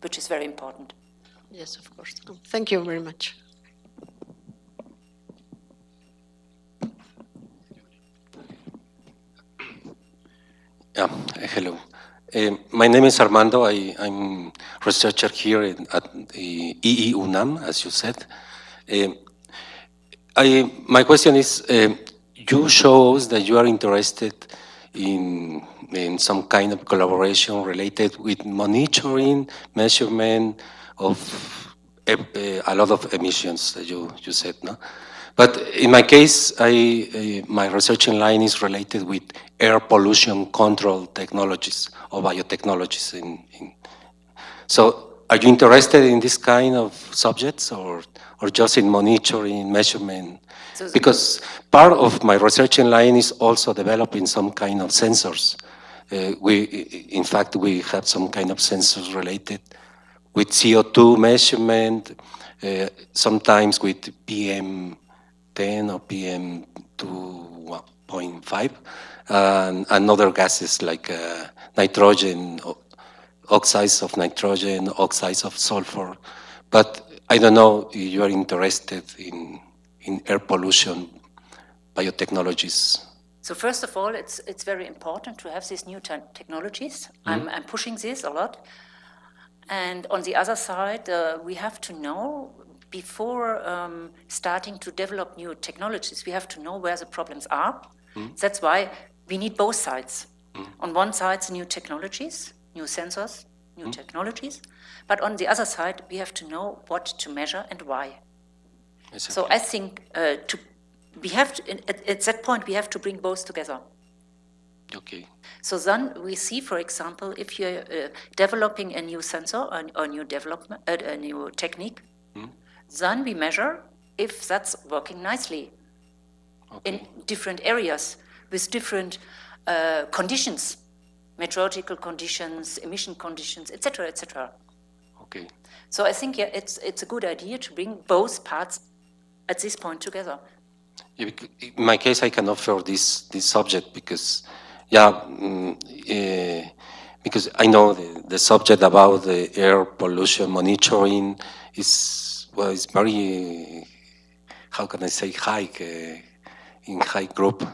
which is very important. Yes, of course. Thank you very much. Yeah, hello. My name is Armando. I'm researcher here at the EE-UNAM, as you said. My question is, you show us that you are interested in some kind of collaboration related with monitoring, measurement of a lot of emissions that you said, no? But in my case, my research in line is related with air pollution control technologies or biotechnologies. So are you interested in this kind of subjects or just in monitoring, measurement? Because part of my research in line is also developing some kind of sensors. In fact, we have some kind of sensors related with CO2 measurement, sometimes with PM10 or PM2.5, and other gases like nitrogen, oxides of nitrogen, oxides of sulfur. But I don't know if you are interested in air pollution biotechnologies. So first of all, it's very important to have these new technologies. I'm pushing this a lot. And on the other side, we have to know, before starting to develop new technologies, we have to know where the problems are. That's why we need both sides. On one side, the new technologies, new sensors, new technologies. But on the other side, we have to know what to measure and why. Exactly. So I think at that point, we have to bring both together. Okay. So then we see, for example, if you're developing a new sensor or new development, a new technique, then we measure if that's working nicely in different areas with different conditions, meteorological conditions, emission conditions, etc., etc. Okay. So I think it's a good idea to bring both parts at this point together. In my case, I can offer this subject because, because I know the subject about the air pollution monitoring is very, how can I say, in high group.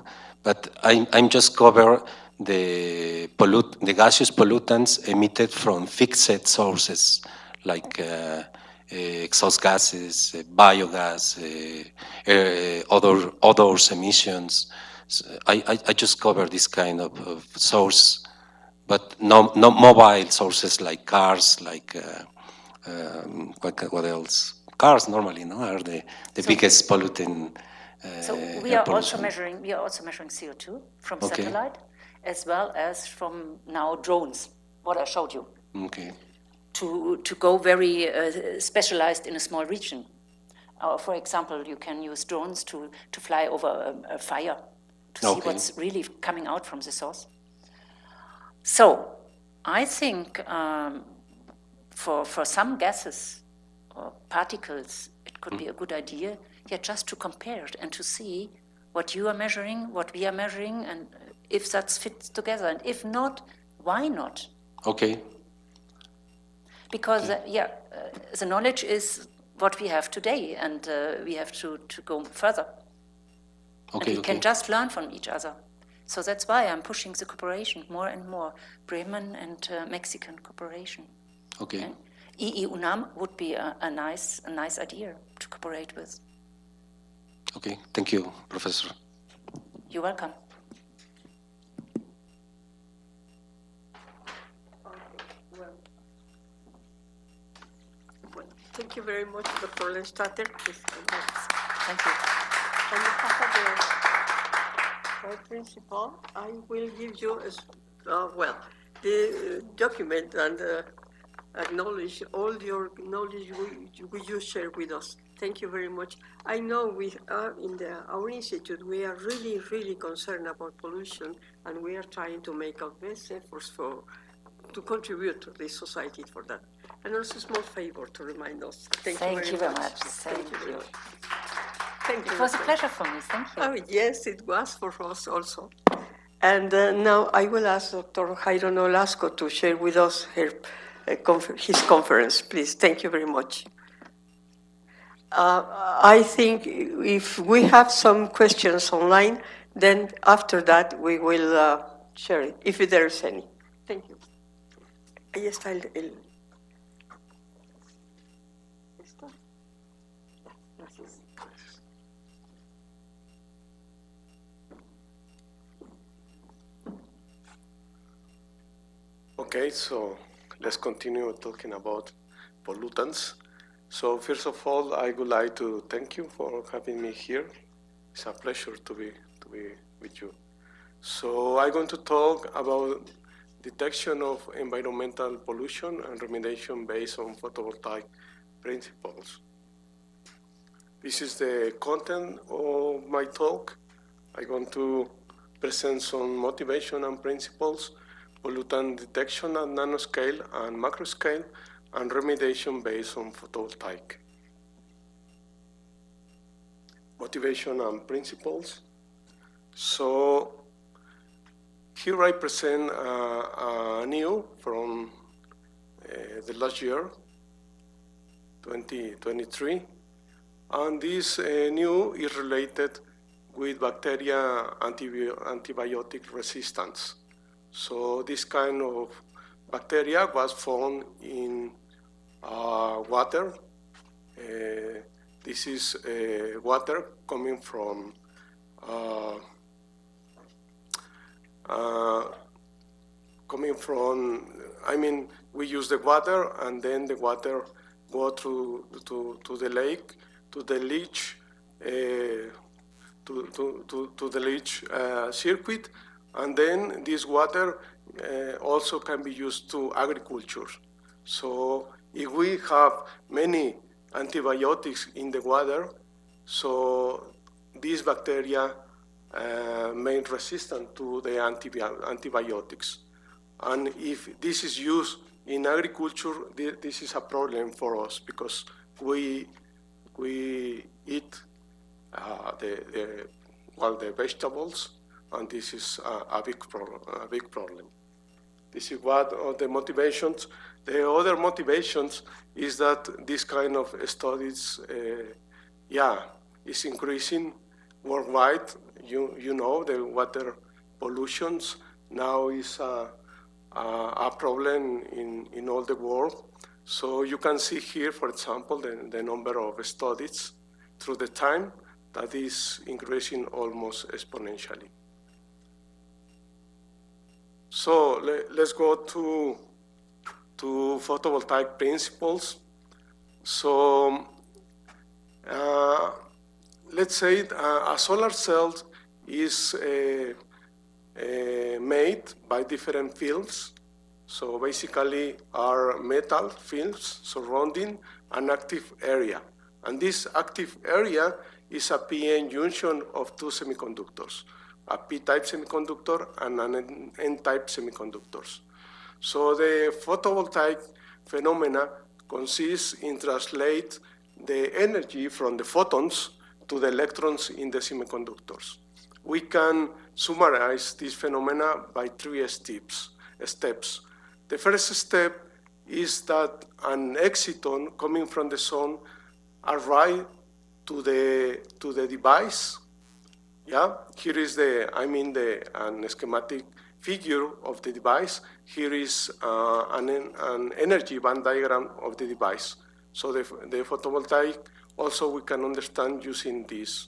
But I'm just cover the gaseous pollutants emitted from fixed sources like exhaust gases, biogas, odors emissions. So I just cover this kind of source, but no mobile sources like cars, like what else? Cars normally are the biggest pollutant. So we are also measuring CO2 from satellite, as well as from now drones. What I showed you. Okay. To go very specialized in a small region. For example, you can use drones to fly over a fire to see what's really coming out from the source. So I think for some gases or particles, it could be a good idea just to compare it and to see what you are measuring, what we are measuring, and if that fits together. And if not, why not? Okay. Because, the knowledge is what we have today, and we have to go further. Okay, and we can just learn from each other. So that's why I'm pushing the cooperation more and more, Bremen and Mexican cooperation. Okay. And EE-UNAM would be a nice idea to cooperate with. Okay, thank you, Professor. You're welcome. Thank you very much, Dr. Lenstatter. Thank you. On behalf of the principal, I will give you the document and acknowledge all your knowledge which you share with us. Thank you very much. I know we are our institute, we are really, really concerned about pollution, and we are trying to make our best efforts to contribute to the society for that. And also a small favor to remind us. Thank you very much. Thank you. Very much. Thank you. It was a pleasure for me. Thank you. Oh, yes, it was for us also. And now I will ask Dr. Jairo Nolasco to share with us his conference, please. Thank you very much. I think if we have some questions online, then after that we will share it, if there's any. Thank you. Ahí está el... ¿Esto? Gracias. Okay, so let's continue talking about pollutants. So first of all, I would like to thank you for having me here. It's a pleasure to be with you. So I'm going to talk about detection of environmental pollution and remediation based on photovoltaic principles. This is the content of my talk. I'm going to present some motivation and principles, pollutant detection at nanoscale and macro scale, and remediation based on photovoltaic. Motivation and principles. So here I present a new from the last year, 2023, and this new is related with bacteria antibiotic resistance. So this kind of bacteria was found in water. This is water coming from I mean, we use the water, and then the water go to the lake, to the leach, to the leach circuit, and then this water also can be used to agriculture. So if we have many antibiotics in the water, so these bacteria made resistant to the antibiotics. And if this is used in agriculture, this is a problem for us, because we eat the vegetables, and this is a big problem. This is one of the motivations. The other motivations is that this kind of studies, is increasing worldwide. You know, the water pollutions now is a problem in all the world. So you can see here, for example, the number of studies through the time that is increasing almost exponentially. So let's go to photovoltaic principles. So let's say a solar cell is made by different films. So basically are metal films surrounding an active area. And this active area is a p-n junction of two semiconductors, a p-type semiconductor and an n-type semiconductors. So the photovoltaic phenomena consists in translate the energy from the photons to the electrons in the semiconductors. We can summarize this phenomena by three steps. The first step is that an exciton coming from the sun arrives to the device. Yeah, here is an schematic figure of the device. Here is an energy band diagram of the device. So the photovoltaic also we can understand using this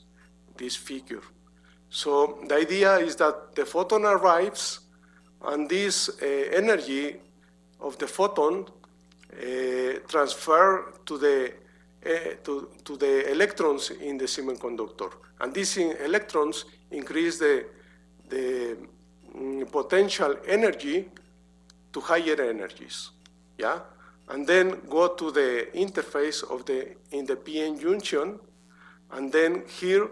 figure. So the idea is that the photon arrives, and this energy of the photon transfer to the electrons in the semiconductor, and these electrons increase the potential energy to higher energies. Yeah, and then go to the interface in the PN junction, and then here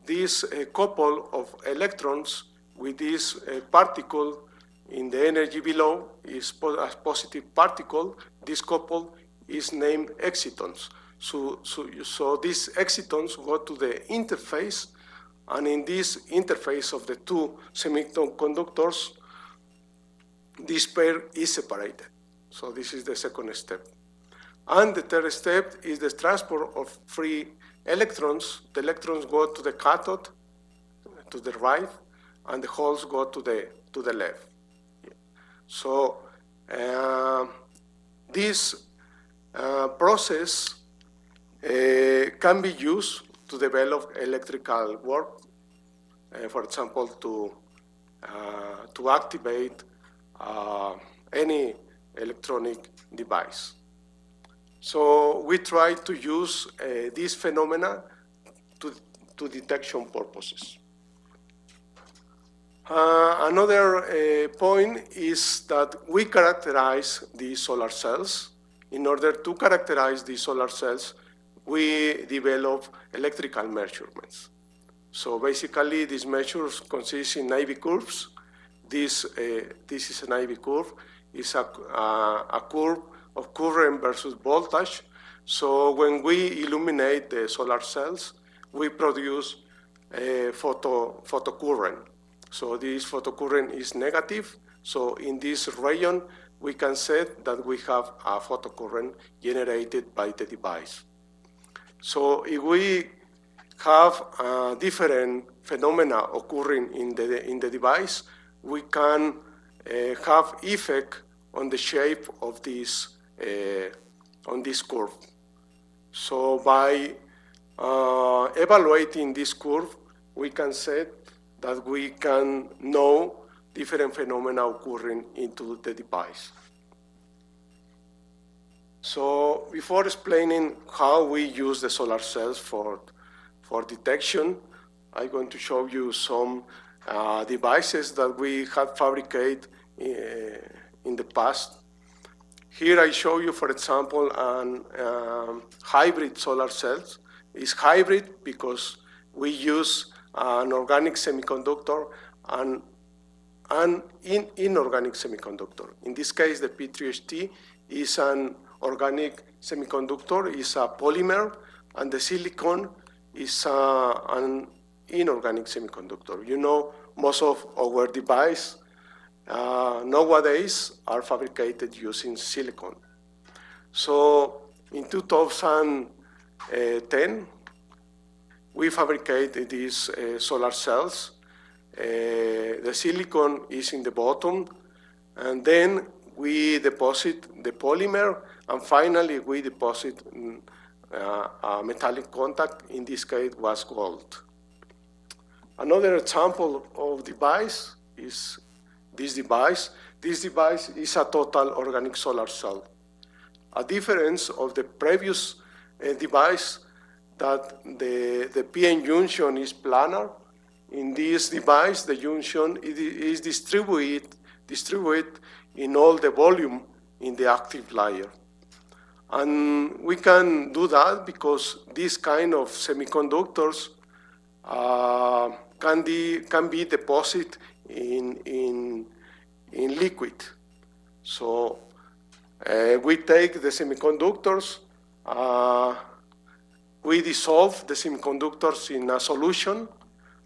this couple of electrons with this particle in the energy below is a positive particle. This couple is named excitons. So these excitons go to the interface, and in this interface of the two semiconductors, this pair is separated. So this is the second step. And the third step is the transport of free electrons. The electrons go to the cathode, to the right, and the holes go to the left. So this process can be used to develop electrical work, for example, to activate any electronic device. So we try to use this phenomena to detection purposes. Another point is that we characterize the solar cells. In order to characterize the solar cells, we develop electrical measurements. So basically, these measures consist in IV curves. This is an IV curve. It's a curve of current versus voltage. So when we illuminate the solar cells, we produce a photocurrent. So this photocurrent is negative. So in this region, we can say that we have a photocurrent generated by the device. So if we have different phenomena occurring in the device, we can have effect on the shape of this on this curve. So by evaluating this curve, we can say that we can know different phenomena occurring into the device. So before explaining how we use the solar cells for detection, I'm going to show you some devices that we have fabricated in the past. Here I show you, for example, an hybrid solar cells. It's hybrid because we use an organic semiconductor and an inorganic semiconductor. In this case, the P3HT is an organic semiconductor, is a polymer, and the silicon is an inorganic semiconductor. You know, most of our devices nowadays are fabricated using silicon. So in 2010, we fabricated these solar cells. The silicon is in the bottom, and then we deposit the polymer, and finally we deposit a metallic contact. In this case was gold. Another example of device is this device. This device is a total organic solar cell. A difference of the previous device that the PN junction is planar. In this device, the junction is distributed in all the volume in the active layer. And we can do that because this kind of semiconductors can be deposited in liquid. So we take the semiconductors, we dissolve the semiconductors in a solution,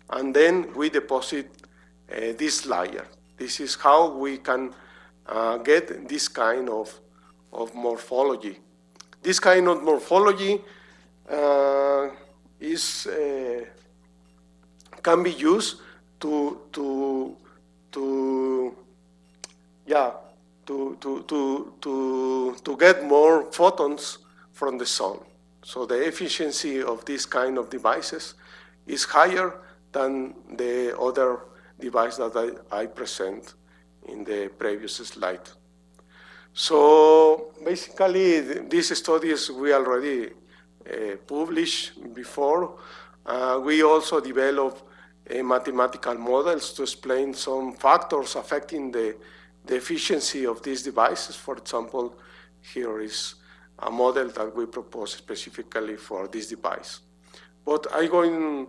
and then we deposit this layer. This is how we can get this kind of morphology. This kind of morphology can be used to get more photons from the sun. So the efficiency of this kind of devices is higher than the other device that I present in the previous slide. So basically, these studies we already published before. We also developed mathematical models to explain some factors affecting the the efficiency of these devices. For example, here is a model that we propose specifically for this device. But I'm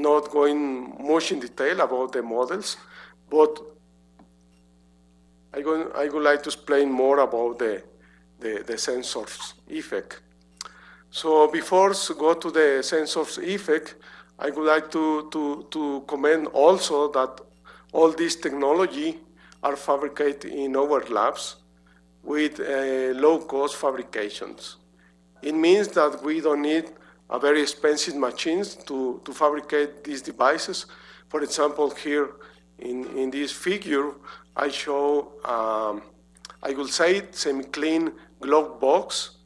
not going much in detail about the models, but I would like to explain more about the sensors effect. So before go to the sensors effect, I would like to comment also that all this technology are fabricated in our labs with low-cost fabrications. It means that we don't need a very expensive machines to fabricate these devices. For example, here in this figure, I show, I will say, semi-clean glove box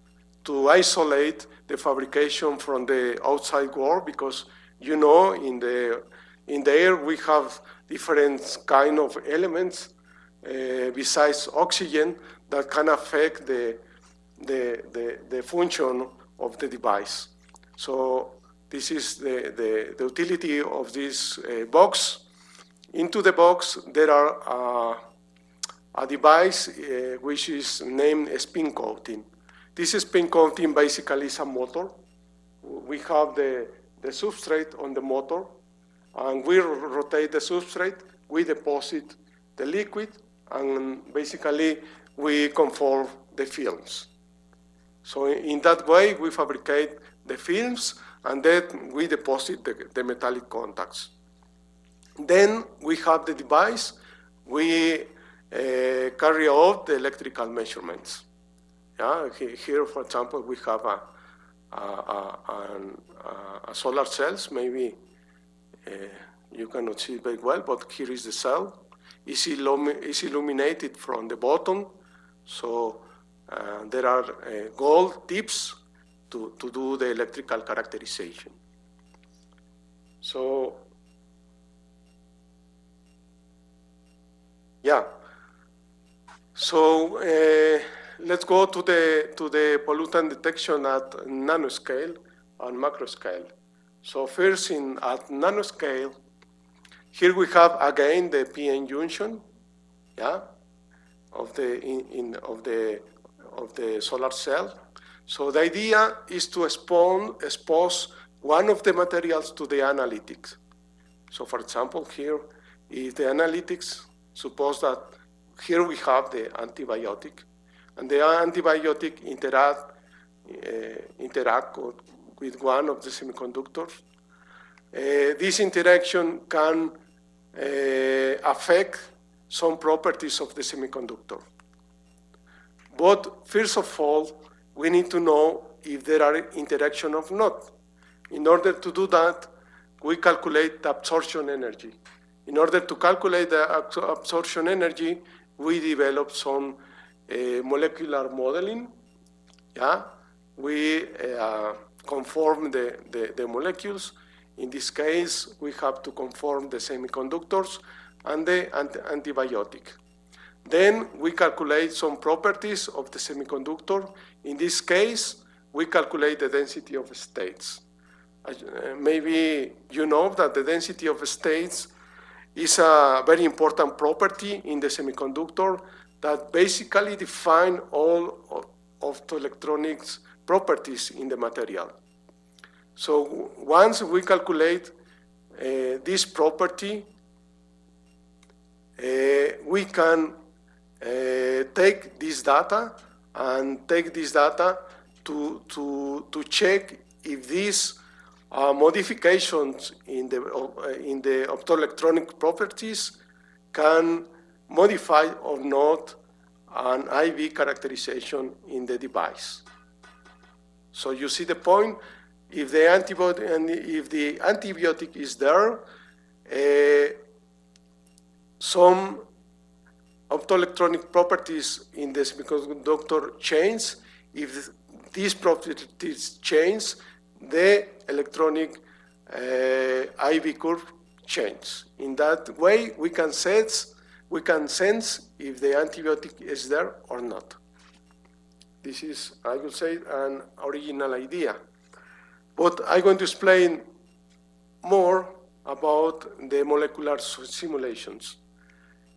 to isolate the fabrication from the outside world, because you know in the air we have different kind of elements besides oxygen that can affect the function of the device. So this is the utility of this box. Into the box there are a device which is named spin coating. This spin coating basically is a motor. We have the substrate on the motor, and we rotate the substrate, we deposit the liquid, and basically we conform the films. So in that way, we fabricate the films, and then we deposit the metallic contacts. Then we have the device, we carry out the electrical measurements. Yeah, here, for example, we have a solar cells. Maybe you cannot see it very well, but here is the cell. It's illuminated from the bottom, so there are gold tips to do the electrical characterization. So, yeah. So let's go to the pollutant detection at nanoscale and macro scale. So first, at nanoscale, here we have again the PN junction, yeah, of the solar cell. So the idea is to expose one of the materials to the analytics. So for example, here is the analytics. Suppose that here we have the antibiotic, and the antibiotic interact with one of the semiconductors. This interaction can affect some properties of the semiconductor. But first of all, we need to know if there are interactions or not. In order to do that, we calculate the absorption energy. In order to calculate the absorption energy, we develop some molecular modeling. Yeah, we conform the molecules. In this case, we have to conform the semiconductors and the antibiotic. Then we calculate some properties of the semiconductor. In this case, we calculate the density of states. Maybe you know that the density of states is a very important property in the semiconductor that basically define all of the electronics properties in the material. So once we calculate this property, we can take this data to check if these modifications in the optoelectronic properties can modify or not an IV characterization in the device. So you see the point. If the antibiotic is there, some optoelectronic properties in the semiconductor change. If these properties change, the electronic IV curve change. In that way, we can sense if the antibiotic is there or not. This is, I would say, an original idea. But I'm going to explain more about the molecular simulations.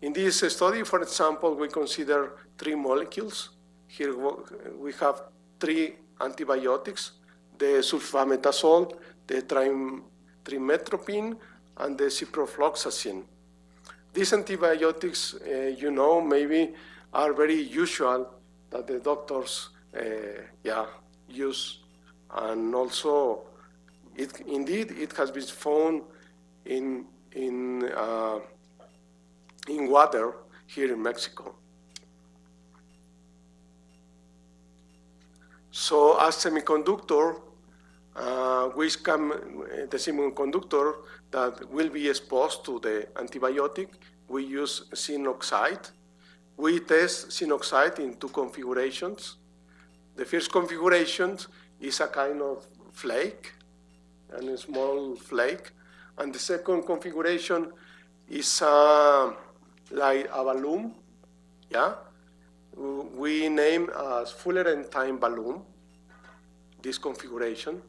In this study, for example, we consider 3 molecules. Here we have 3 antibiotics, the sulfametazole, the trimethoprim, and the ciprofloxacin. These antibiotics, you know, maybe are very usual that the doctors use. And also, indeed, it has been found in water here in Mexico. So as semiconductor, the semiconductor that will be exposed to the antibiotic, we use zinc oxide. We test zinc oxide in 2 configurations. The first configuration is a kind of flake, a small flake. And the second configuration is like a balloon, yeah? We name as Fuller-Time balloon, this configuration.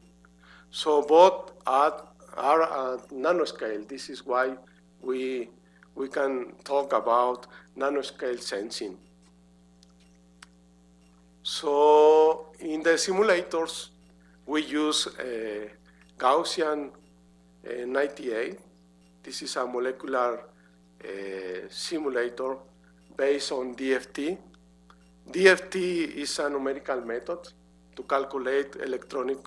So both are at nanoscale. This is why we can talk about nanoscale sensing. So in the simulators, we use Gaussian 98. This is a molecular simulator based on DFT. DFT is a numerical method to calculate electronic,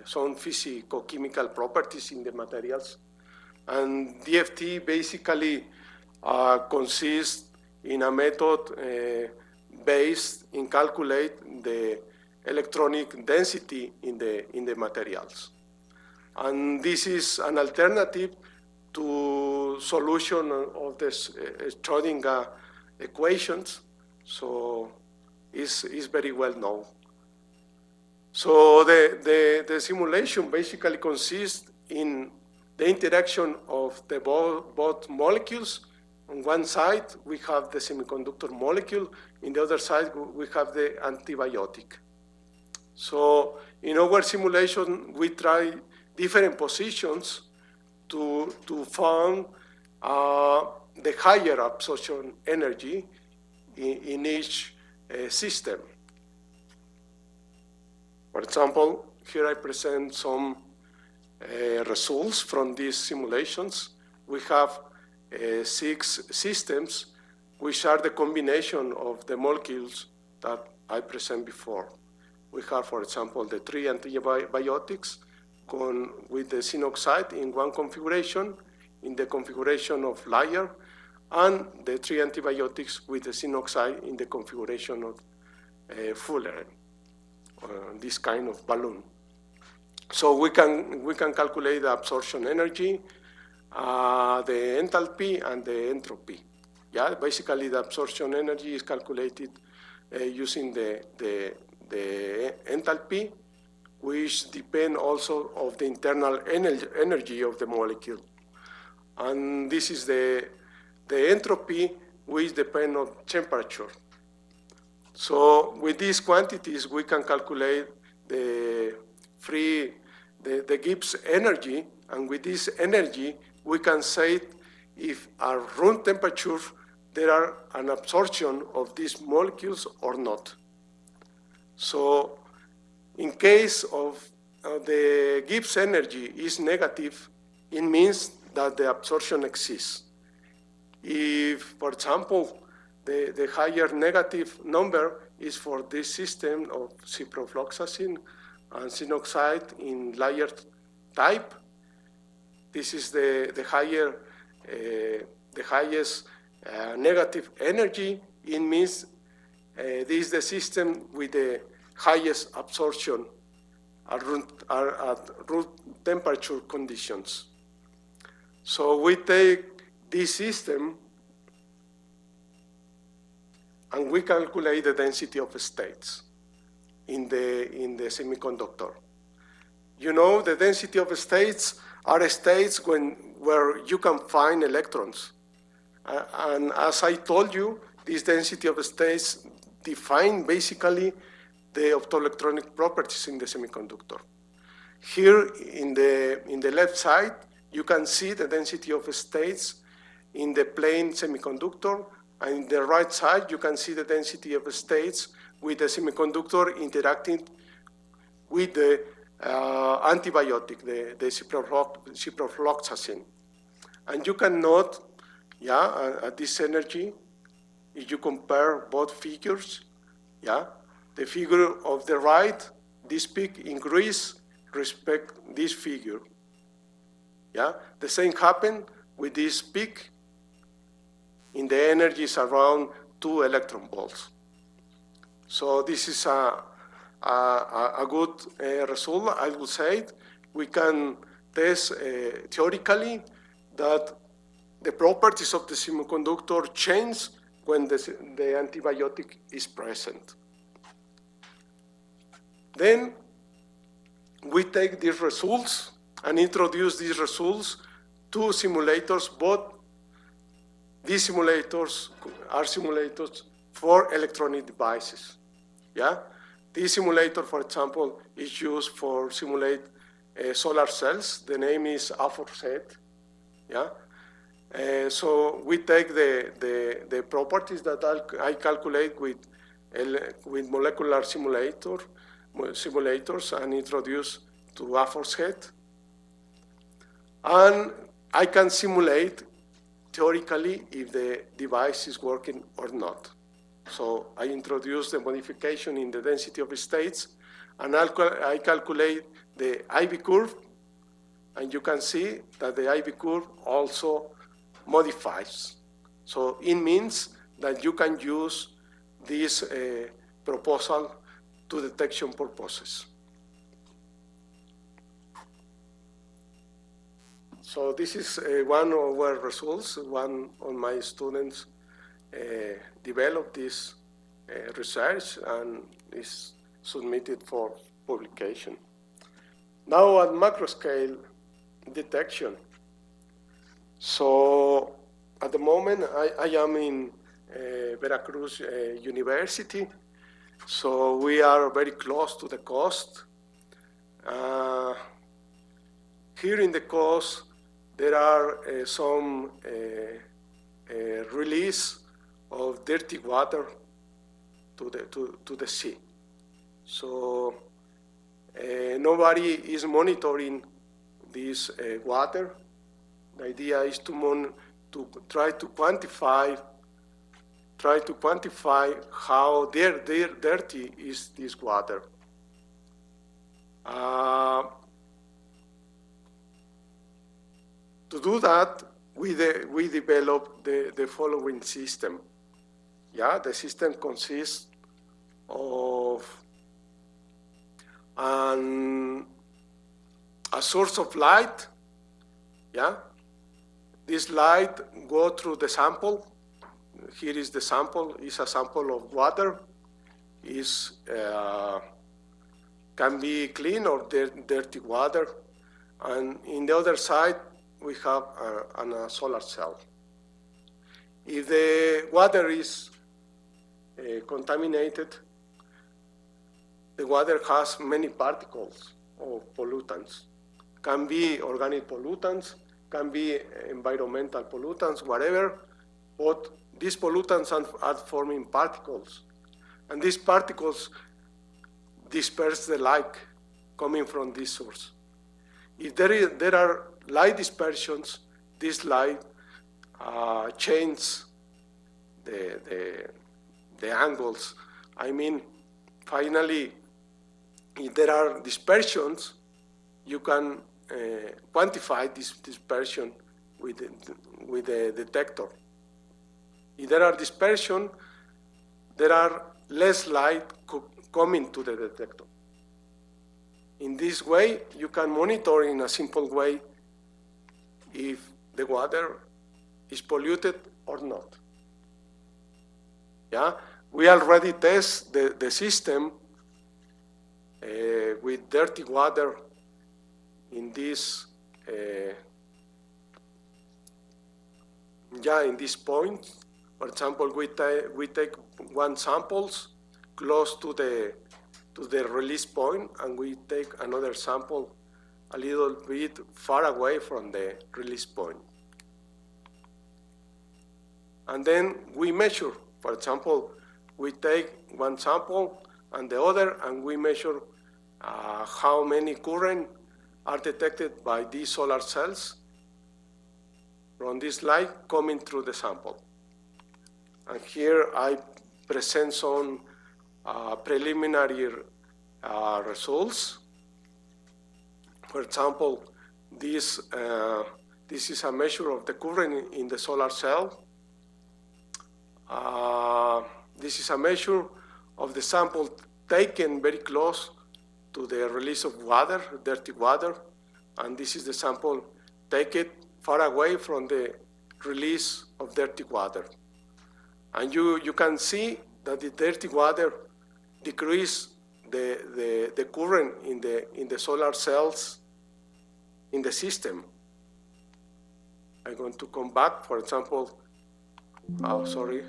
some physico-chemical properties in the materials. And DFT basically consists in a method based in calculate the electronic density in the materials. And this is an alternative to solution of the Schrödinger equations, so it's very well known. So the simulation basically consists in the interaction of the both molecules. On one side, we have the semiconductor molecule. In the other side, we have the antibiotic. So in our simulation, we try different positions to find the higher absorption energy in each system. For example, here I present some results from these simulations. We have 6 systems, which are the combination of the molecules that I presented before. We have, for example, the 3 antibiotics with the zinc oxide in one configuration, in the configuration of layer, and the 3 antibiotics with the zinc oxide in the configuration of Fuller, this kind of balloon. So we can calculate the absorption energy, the enthalpy, and the entropy. Yeah, basically the absorption energy is calculated using the enthalpy, which depend also of the internal energy of the molecule. And this is the entropy, which depend on temperature. So with these quantities, we can calculate the Gibbs energy, and with this energy, we can say if at room temperature there are an absorption of these molecules or not. So in case of the Gibbs energy is negative, it means that the absorption exists. If, for example, the higher negative number is for this system of ciprofloxacin and zinc oxide in layer type, this is the highest negative energy. It means this is the system with the highest absorption at room temperature conditions. So we take this system and we calculate the density of states in the semiconductor. You know, the density of states are states where you can find electrons. And as I told you, this density of states define basically the optoelectronic properties in the semiconductor. Here in the left side, you can see the density of states in the plain semiconductor, and in the right side, you can see the density of states with the semiconductor interacting with the antibiotic, the ciprofloxacin. And you can note, at this energy, if you compare both figures, the figure of the right, this peak increase respect this figure. The same happened with this peak in the energies around 2 electron volts. So this is a good result, I would say. We can test theoretically that the properties of the semiconductor change when the antibiotic is present. Then we take these results and introduce these results to simulators, but these simulators are simulators for electronic devices. This simulator, for example, is used for simulate solar cells. The name is aforesaid. So we take the properties that I calculate with molecular simulators and introduce to aforesaid. And I can simulate theoretically if the device is working or not. So I introduce the modification in the density of states, and I calculate the IV curve, and you can see that the IV curve also modifies. So it means that you can use this proposal to detection purposes. So this is one of our results. One of my students developed this research and is submitted for publication. Now at macro scale detection. So at the moment I am in Veracruz University. So we are very close to the coast. Here in the coast, there are some release of dirty water to the sea. So nobody is monitoring this water. The idea is to try to quantify how dirty is this water. To do that, we developed the following system. The system consists of a source of light. This light go through the sample. Here is the sample. It's a sample of water. Can be clean or dirty water. And in the other side, we have a solar cell. If the water is contaminated, the water has many particles of pollutants. Can be organic pollutants, can be environmental pollutants, whatever, but these pollutants are forming particles. And these particles disperse the light coming from this source. If there are light dispersions, this light change the angles. I mean, finally, if there are dispersions, you can quantify this dispersion with the detector. If there are dispersion, there are less light coming to the detector. In this way, you can monitor in a simple way if the water is polluted or not. We already test the system with dirty water in this in this point. For example, we take one samples close to the release point, and we take another sample a little bit far away from the release point. and then we measure. For example, we take one sample and the other, and we measure how many current are detected by these solar cells from this light coming through the sample. And here I present some preliminary results. For example, this is a measure of the current in the solar cell. This is a measure of the sample taken very close to the release of water, dirty water, and this is the sample taken far away from the release of dirty water. And you can see that the dirty water decrease the current in the solar cells in the system. I'm going to come back, for example, oh, sorry,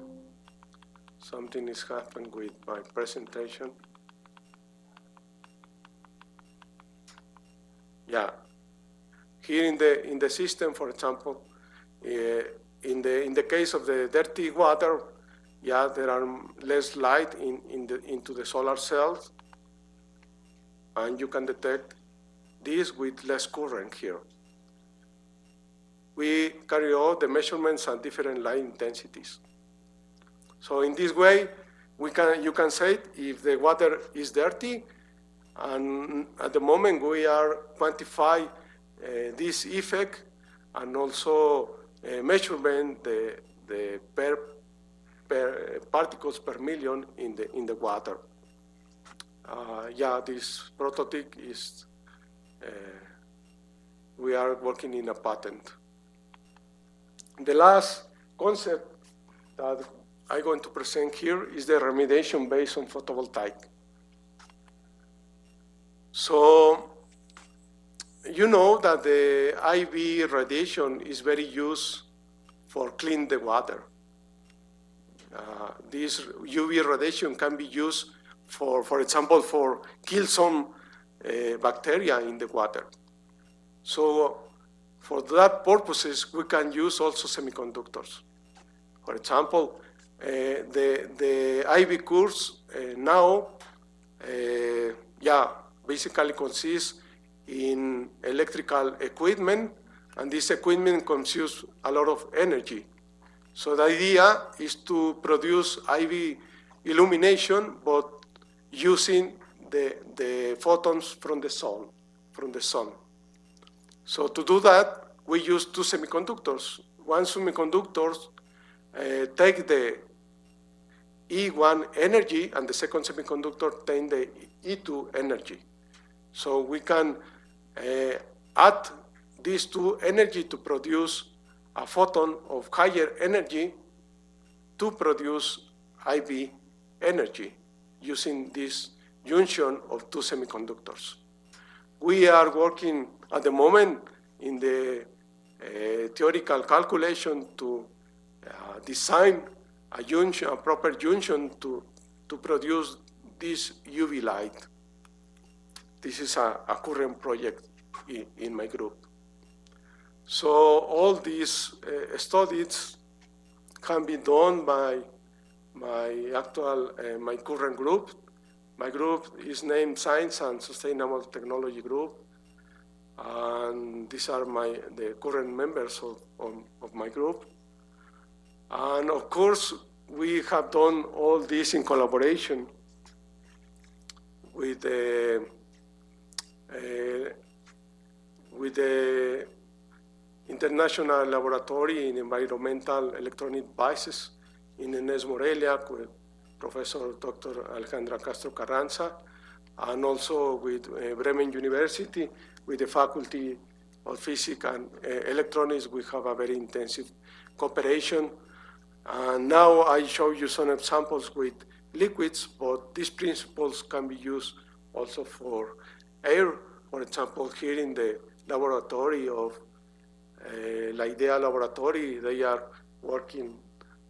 something is happening with my presentation. Yeah, here in the system, for example, in the case of the dirty water, yeah, there are less light into the solar cells, and you can detect this with less current here. We carry out the measurements at different light intensities. So in this way, you can say if the water is dirty, and at the moment we are quantify this effect and also measurement the particles per million in the water. Yeah, this prototype is we are working in a patent. The last concept that I'm going to present here is the remediation based on photovoltaic. So, you know that the IV radiation is very used for clean the water. This UV radiation can be used for example, for kill some bacteria in the water. So, for that purposes, we can use also semiconductors. For example, the IV course now, yeah, basically consists in electrical equipment, and this equipment consumes a lot of energy. So the idea is to produce IV illumination, but using the photons from the sun. So to do that, we use two semiconductors. One semiconductor take the E1 energy, and the second semiconductor take the E2 energy. So we can add these two energy to produce a photon of higher energy to produce IV energy using this junction of two semiconductors. We are working at the moment in the theoretical calculation to design a proper junction to produce this UV light. This is a current project in my group. So all these studies can be done by my current group. My group is named Science and Sustainable Technology Group, and these are the current members of my group. And of course, we have done all this in collaboration with the International Laboratory in Environmental Electronic Devices in Inés Morelia, with Professor Dr. Alejandra Castro Carranza, and also with Bremen University, with the Faculty of Physics and Electronics. We have a very intensive cooperation. And now I show you some examples with liquids, but these principles can be used also for air. For example, here in the laboratory of La Idea Laboratory, they are working,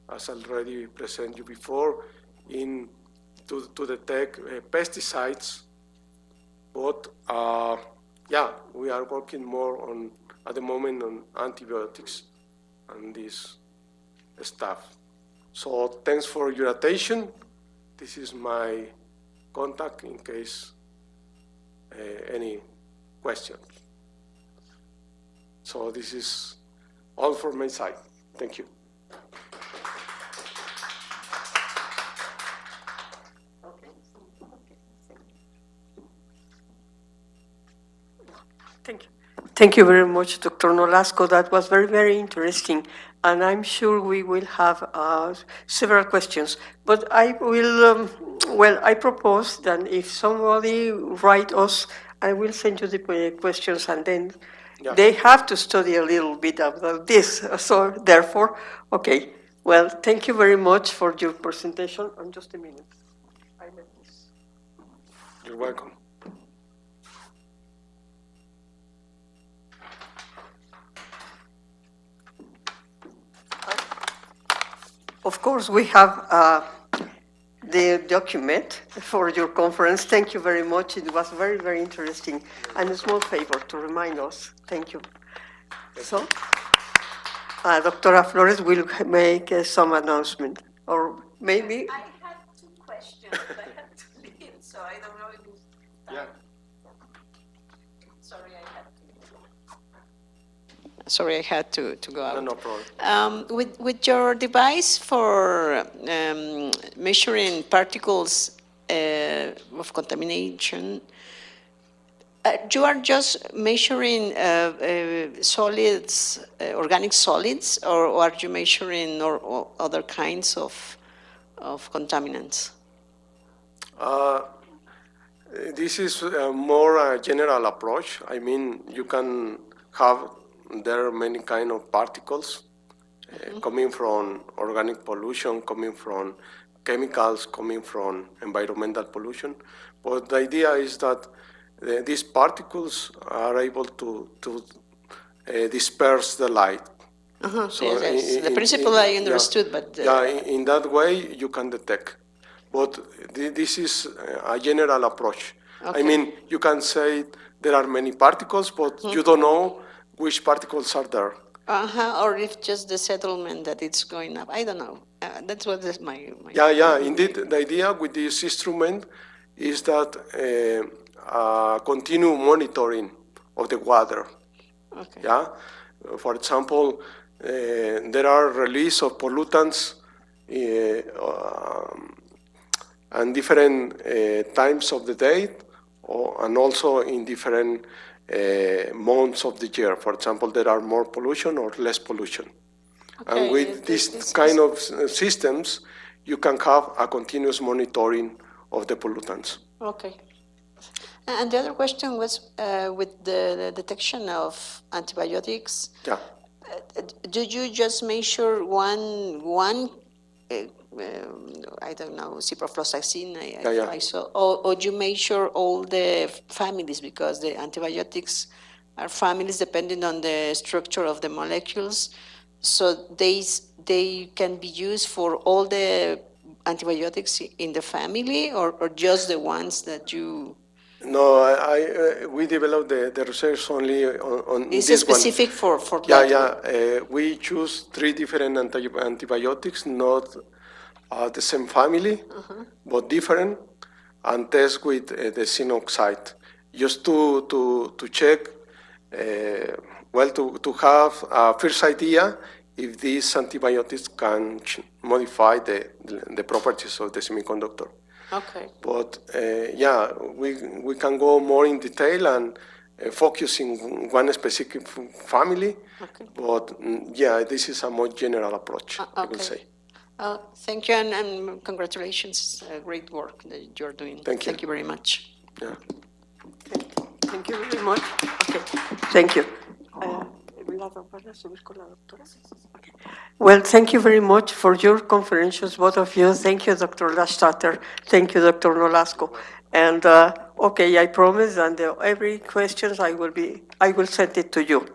as already presented you before, to detect pesticides. But yeah, we are working more at the moment on antibiotics and this staff. So thanks for your attention. This is my contact in case any questions. So this is all from my side. Thank you. Thank you. Thank you very much, Dr. Nolasco. That was very, very interesting. And I'm sure we will have several questions. But I will, well, I propose that if somebody write us, I will send you the questions, and then they have to study a little bit about this. So therefore, okay. Well, thank you very much for your presentation. And just a minute. I let this. You're welcome. Of course, we have the document for your conference. Thank you very much. It was very, very interesting. And a small favor to remind us. Thank you. So, Dr. Flores will make some announcement, or maybe. I have two questions, but I have to leave, so I don't know if it's time. Yeah. Sorry, I had to go out. No problem. With your device for measuring particles of contamination, you are just measuring solids, organic solids, or are you measuring or other kinds of contaminants? This is a more general approach. I mean, you can have, there are many kind of particles coming from organic pollution, coming from chemicals, coming from environmental pollution. But the idea is that these particles are able to disperse the light. So yes. The principle I understood, but... in that way you can detect. But this is a general approach. Okay. I mean, you can say there are many particles, but you don't know which particles are there. Or if just the settlement that it's going up. I don't know. That's what is my... Yeah, indeed. The idea with this instrument is that continue monitoring of the water. Okay. Yeah. For example, there are release of pollutants and different times of the day, and also in different months of the year. For example, there are more pollution or less pollution. Okay. And with this kind of systems, you can have a continuous monitoring of the pollutants. Okay. And the other question was with the detection of antibiotics. Yeah. Do you just measure one I don't know, ciprofloxacin, I saw, or you measure all the families, because the antibiotics are families depending on the structure of the molecules, so they can be used for all the antibiotics in the family, or just the ones that you... No, we developed the research only on Is this it specific one. for that? Yeah. We choose 3 different antibiotics, not the same family, but different, and test with the zinc oxide, just to check, to have a first idea if these antibiotics can modify the properties of the semiconductor. Okay. But we can go more in detail and focus in one specific family. Okay. But this is a more general approach, I would say. Thank you, and congratulations. Great work that you're doing. Thank you. Thank you very much. Yeah. Thank you very much. Okay, thank you. Well, thank you very much for your conferences, both of you. Thank you, Dr. Lashtatter. Thank you, Dr. Nolasco. And okay, I promise, and every questions I will send it to you.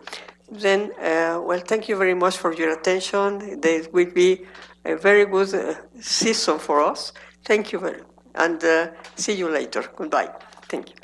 Then, well, thank you very much for your attention. There will be a very good season for us. Thank you very much, and see you later. Goodbye. Thank you.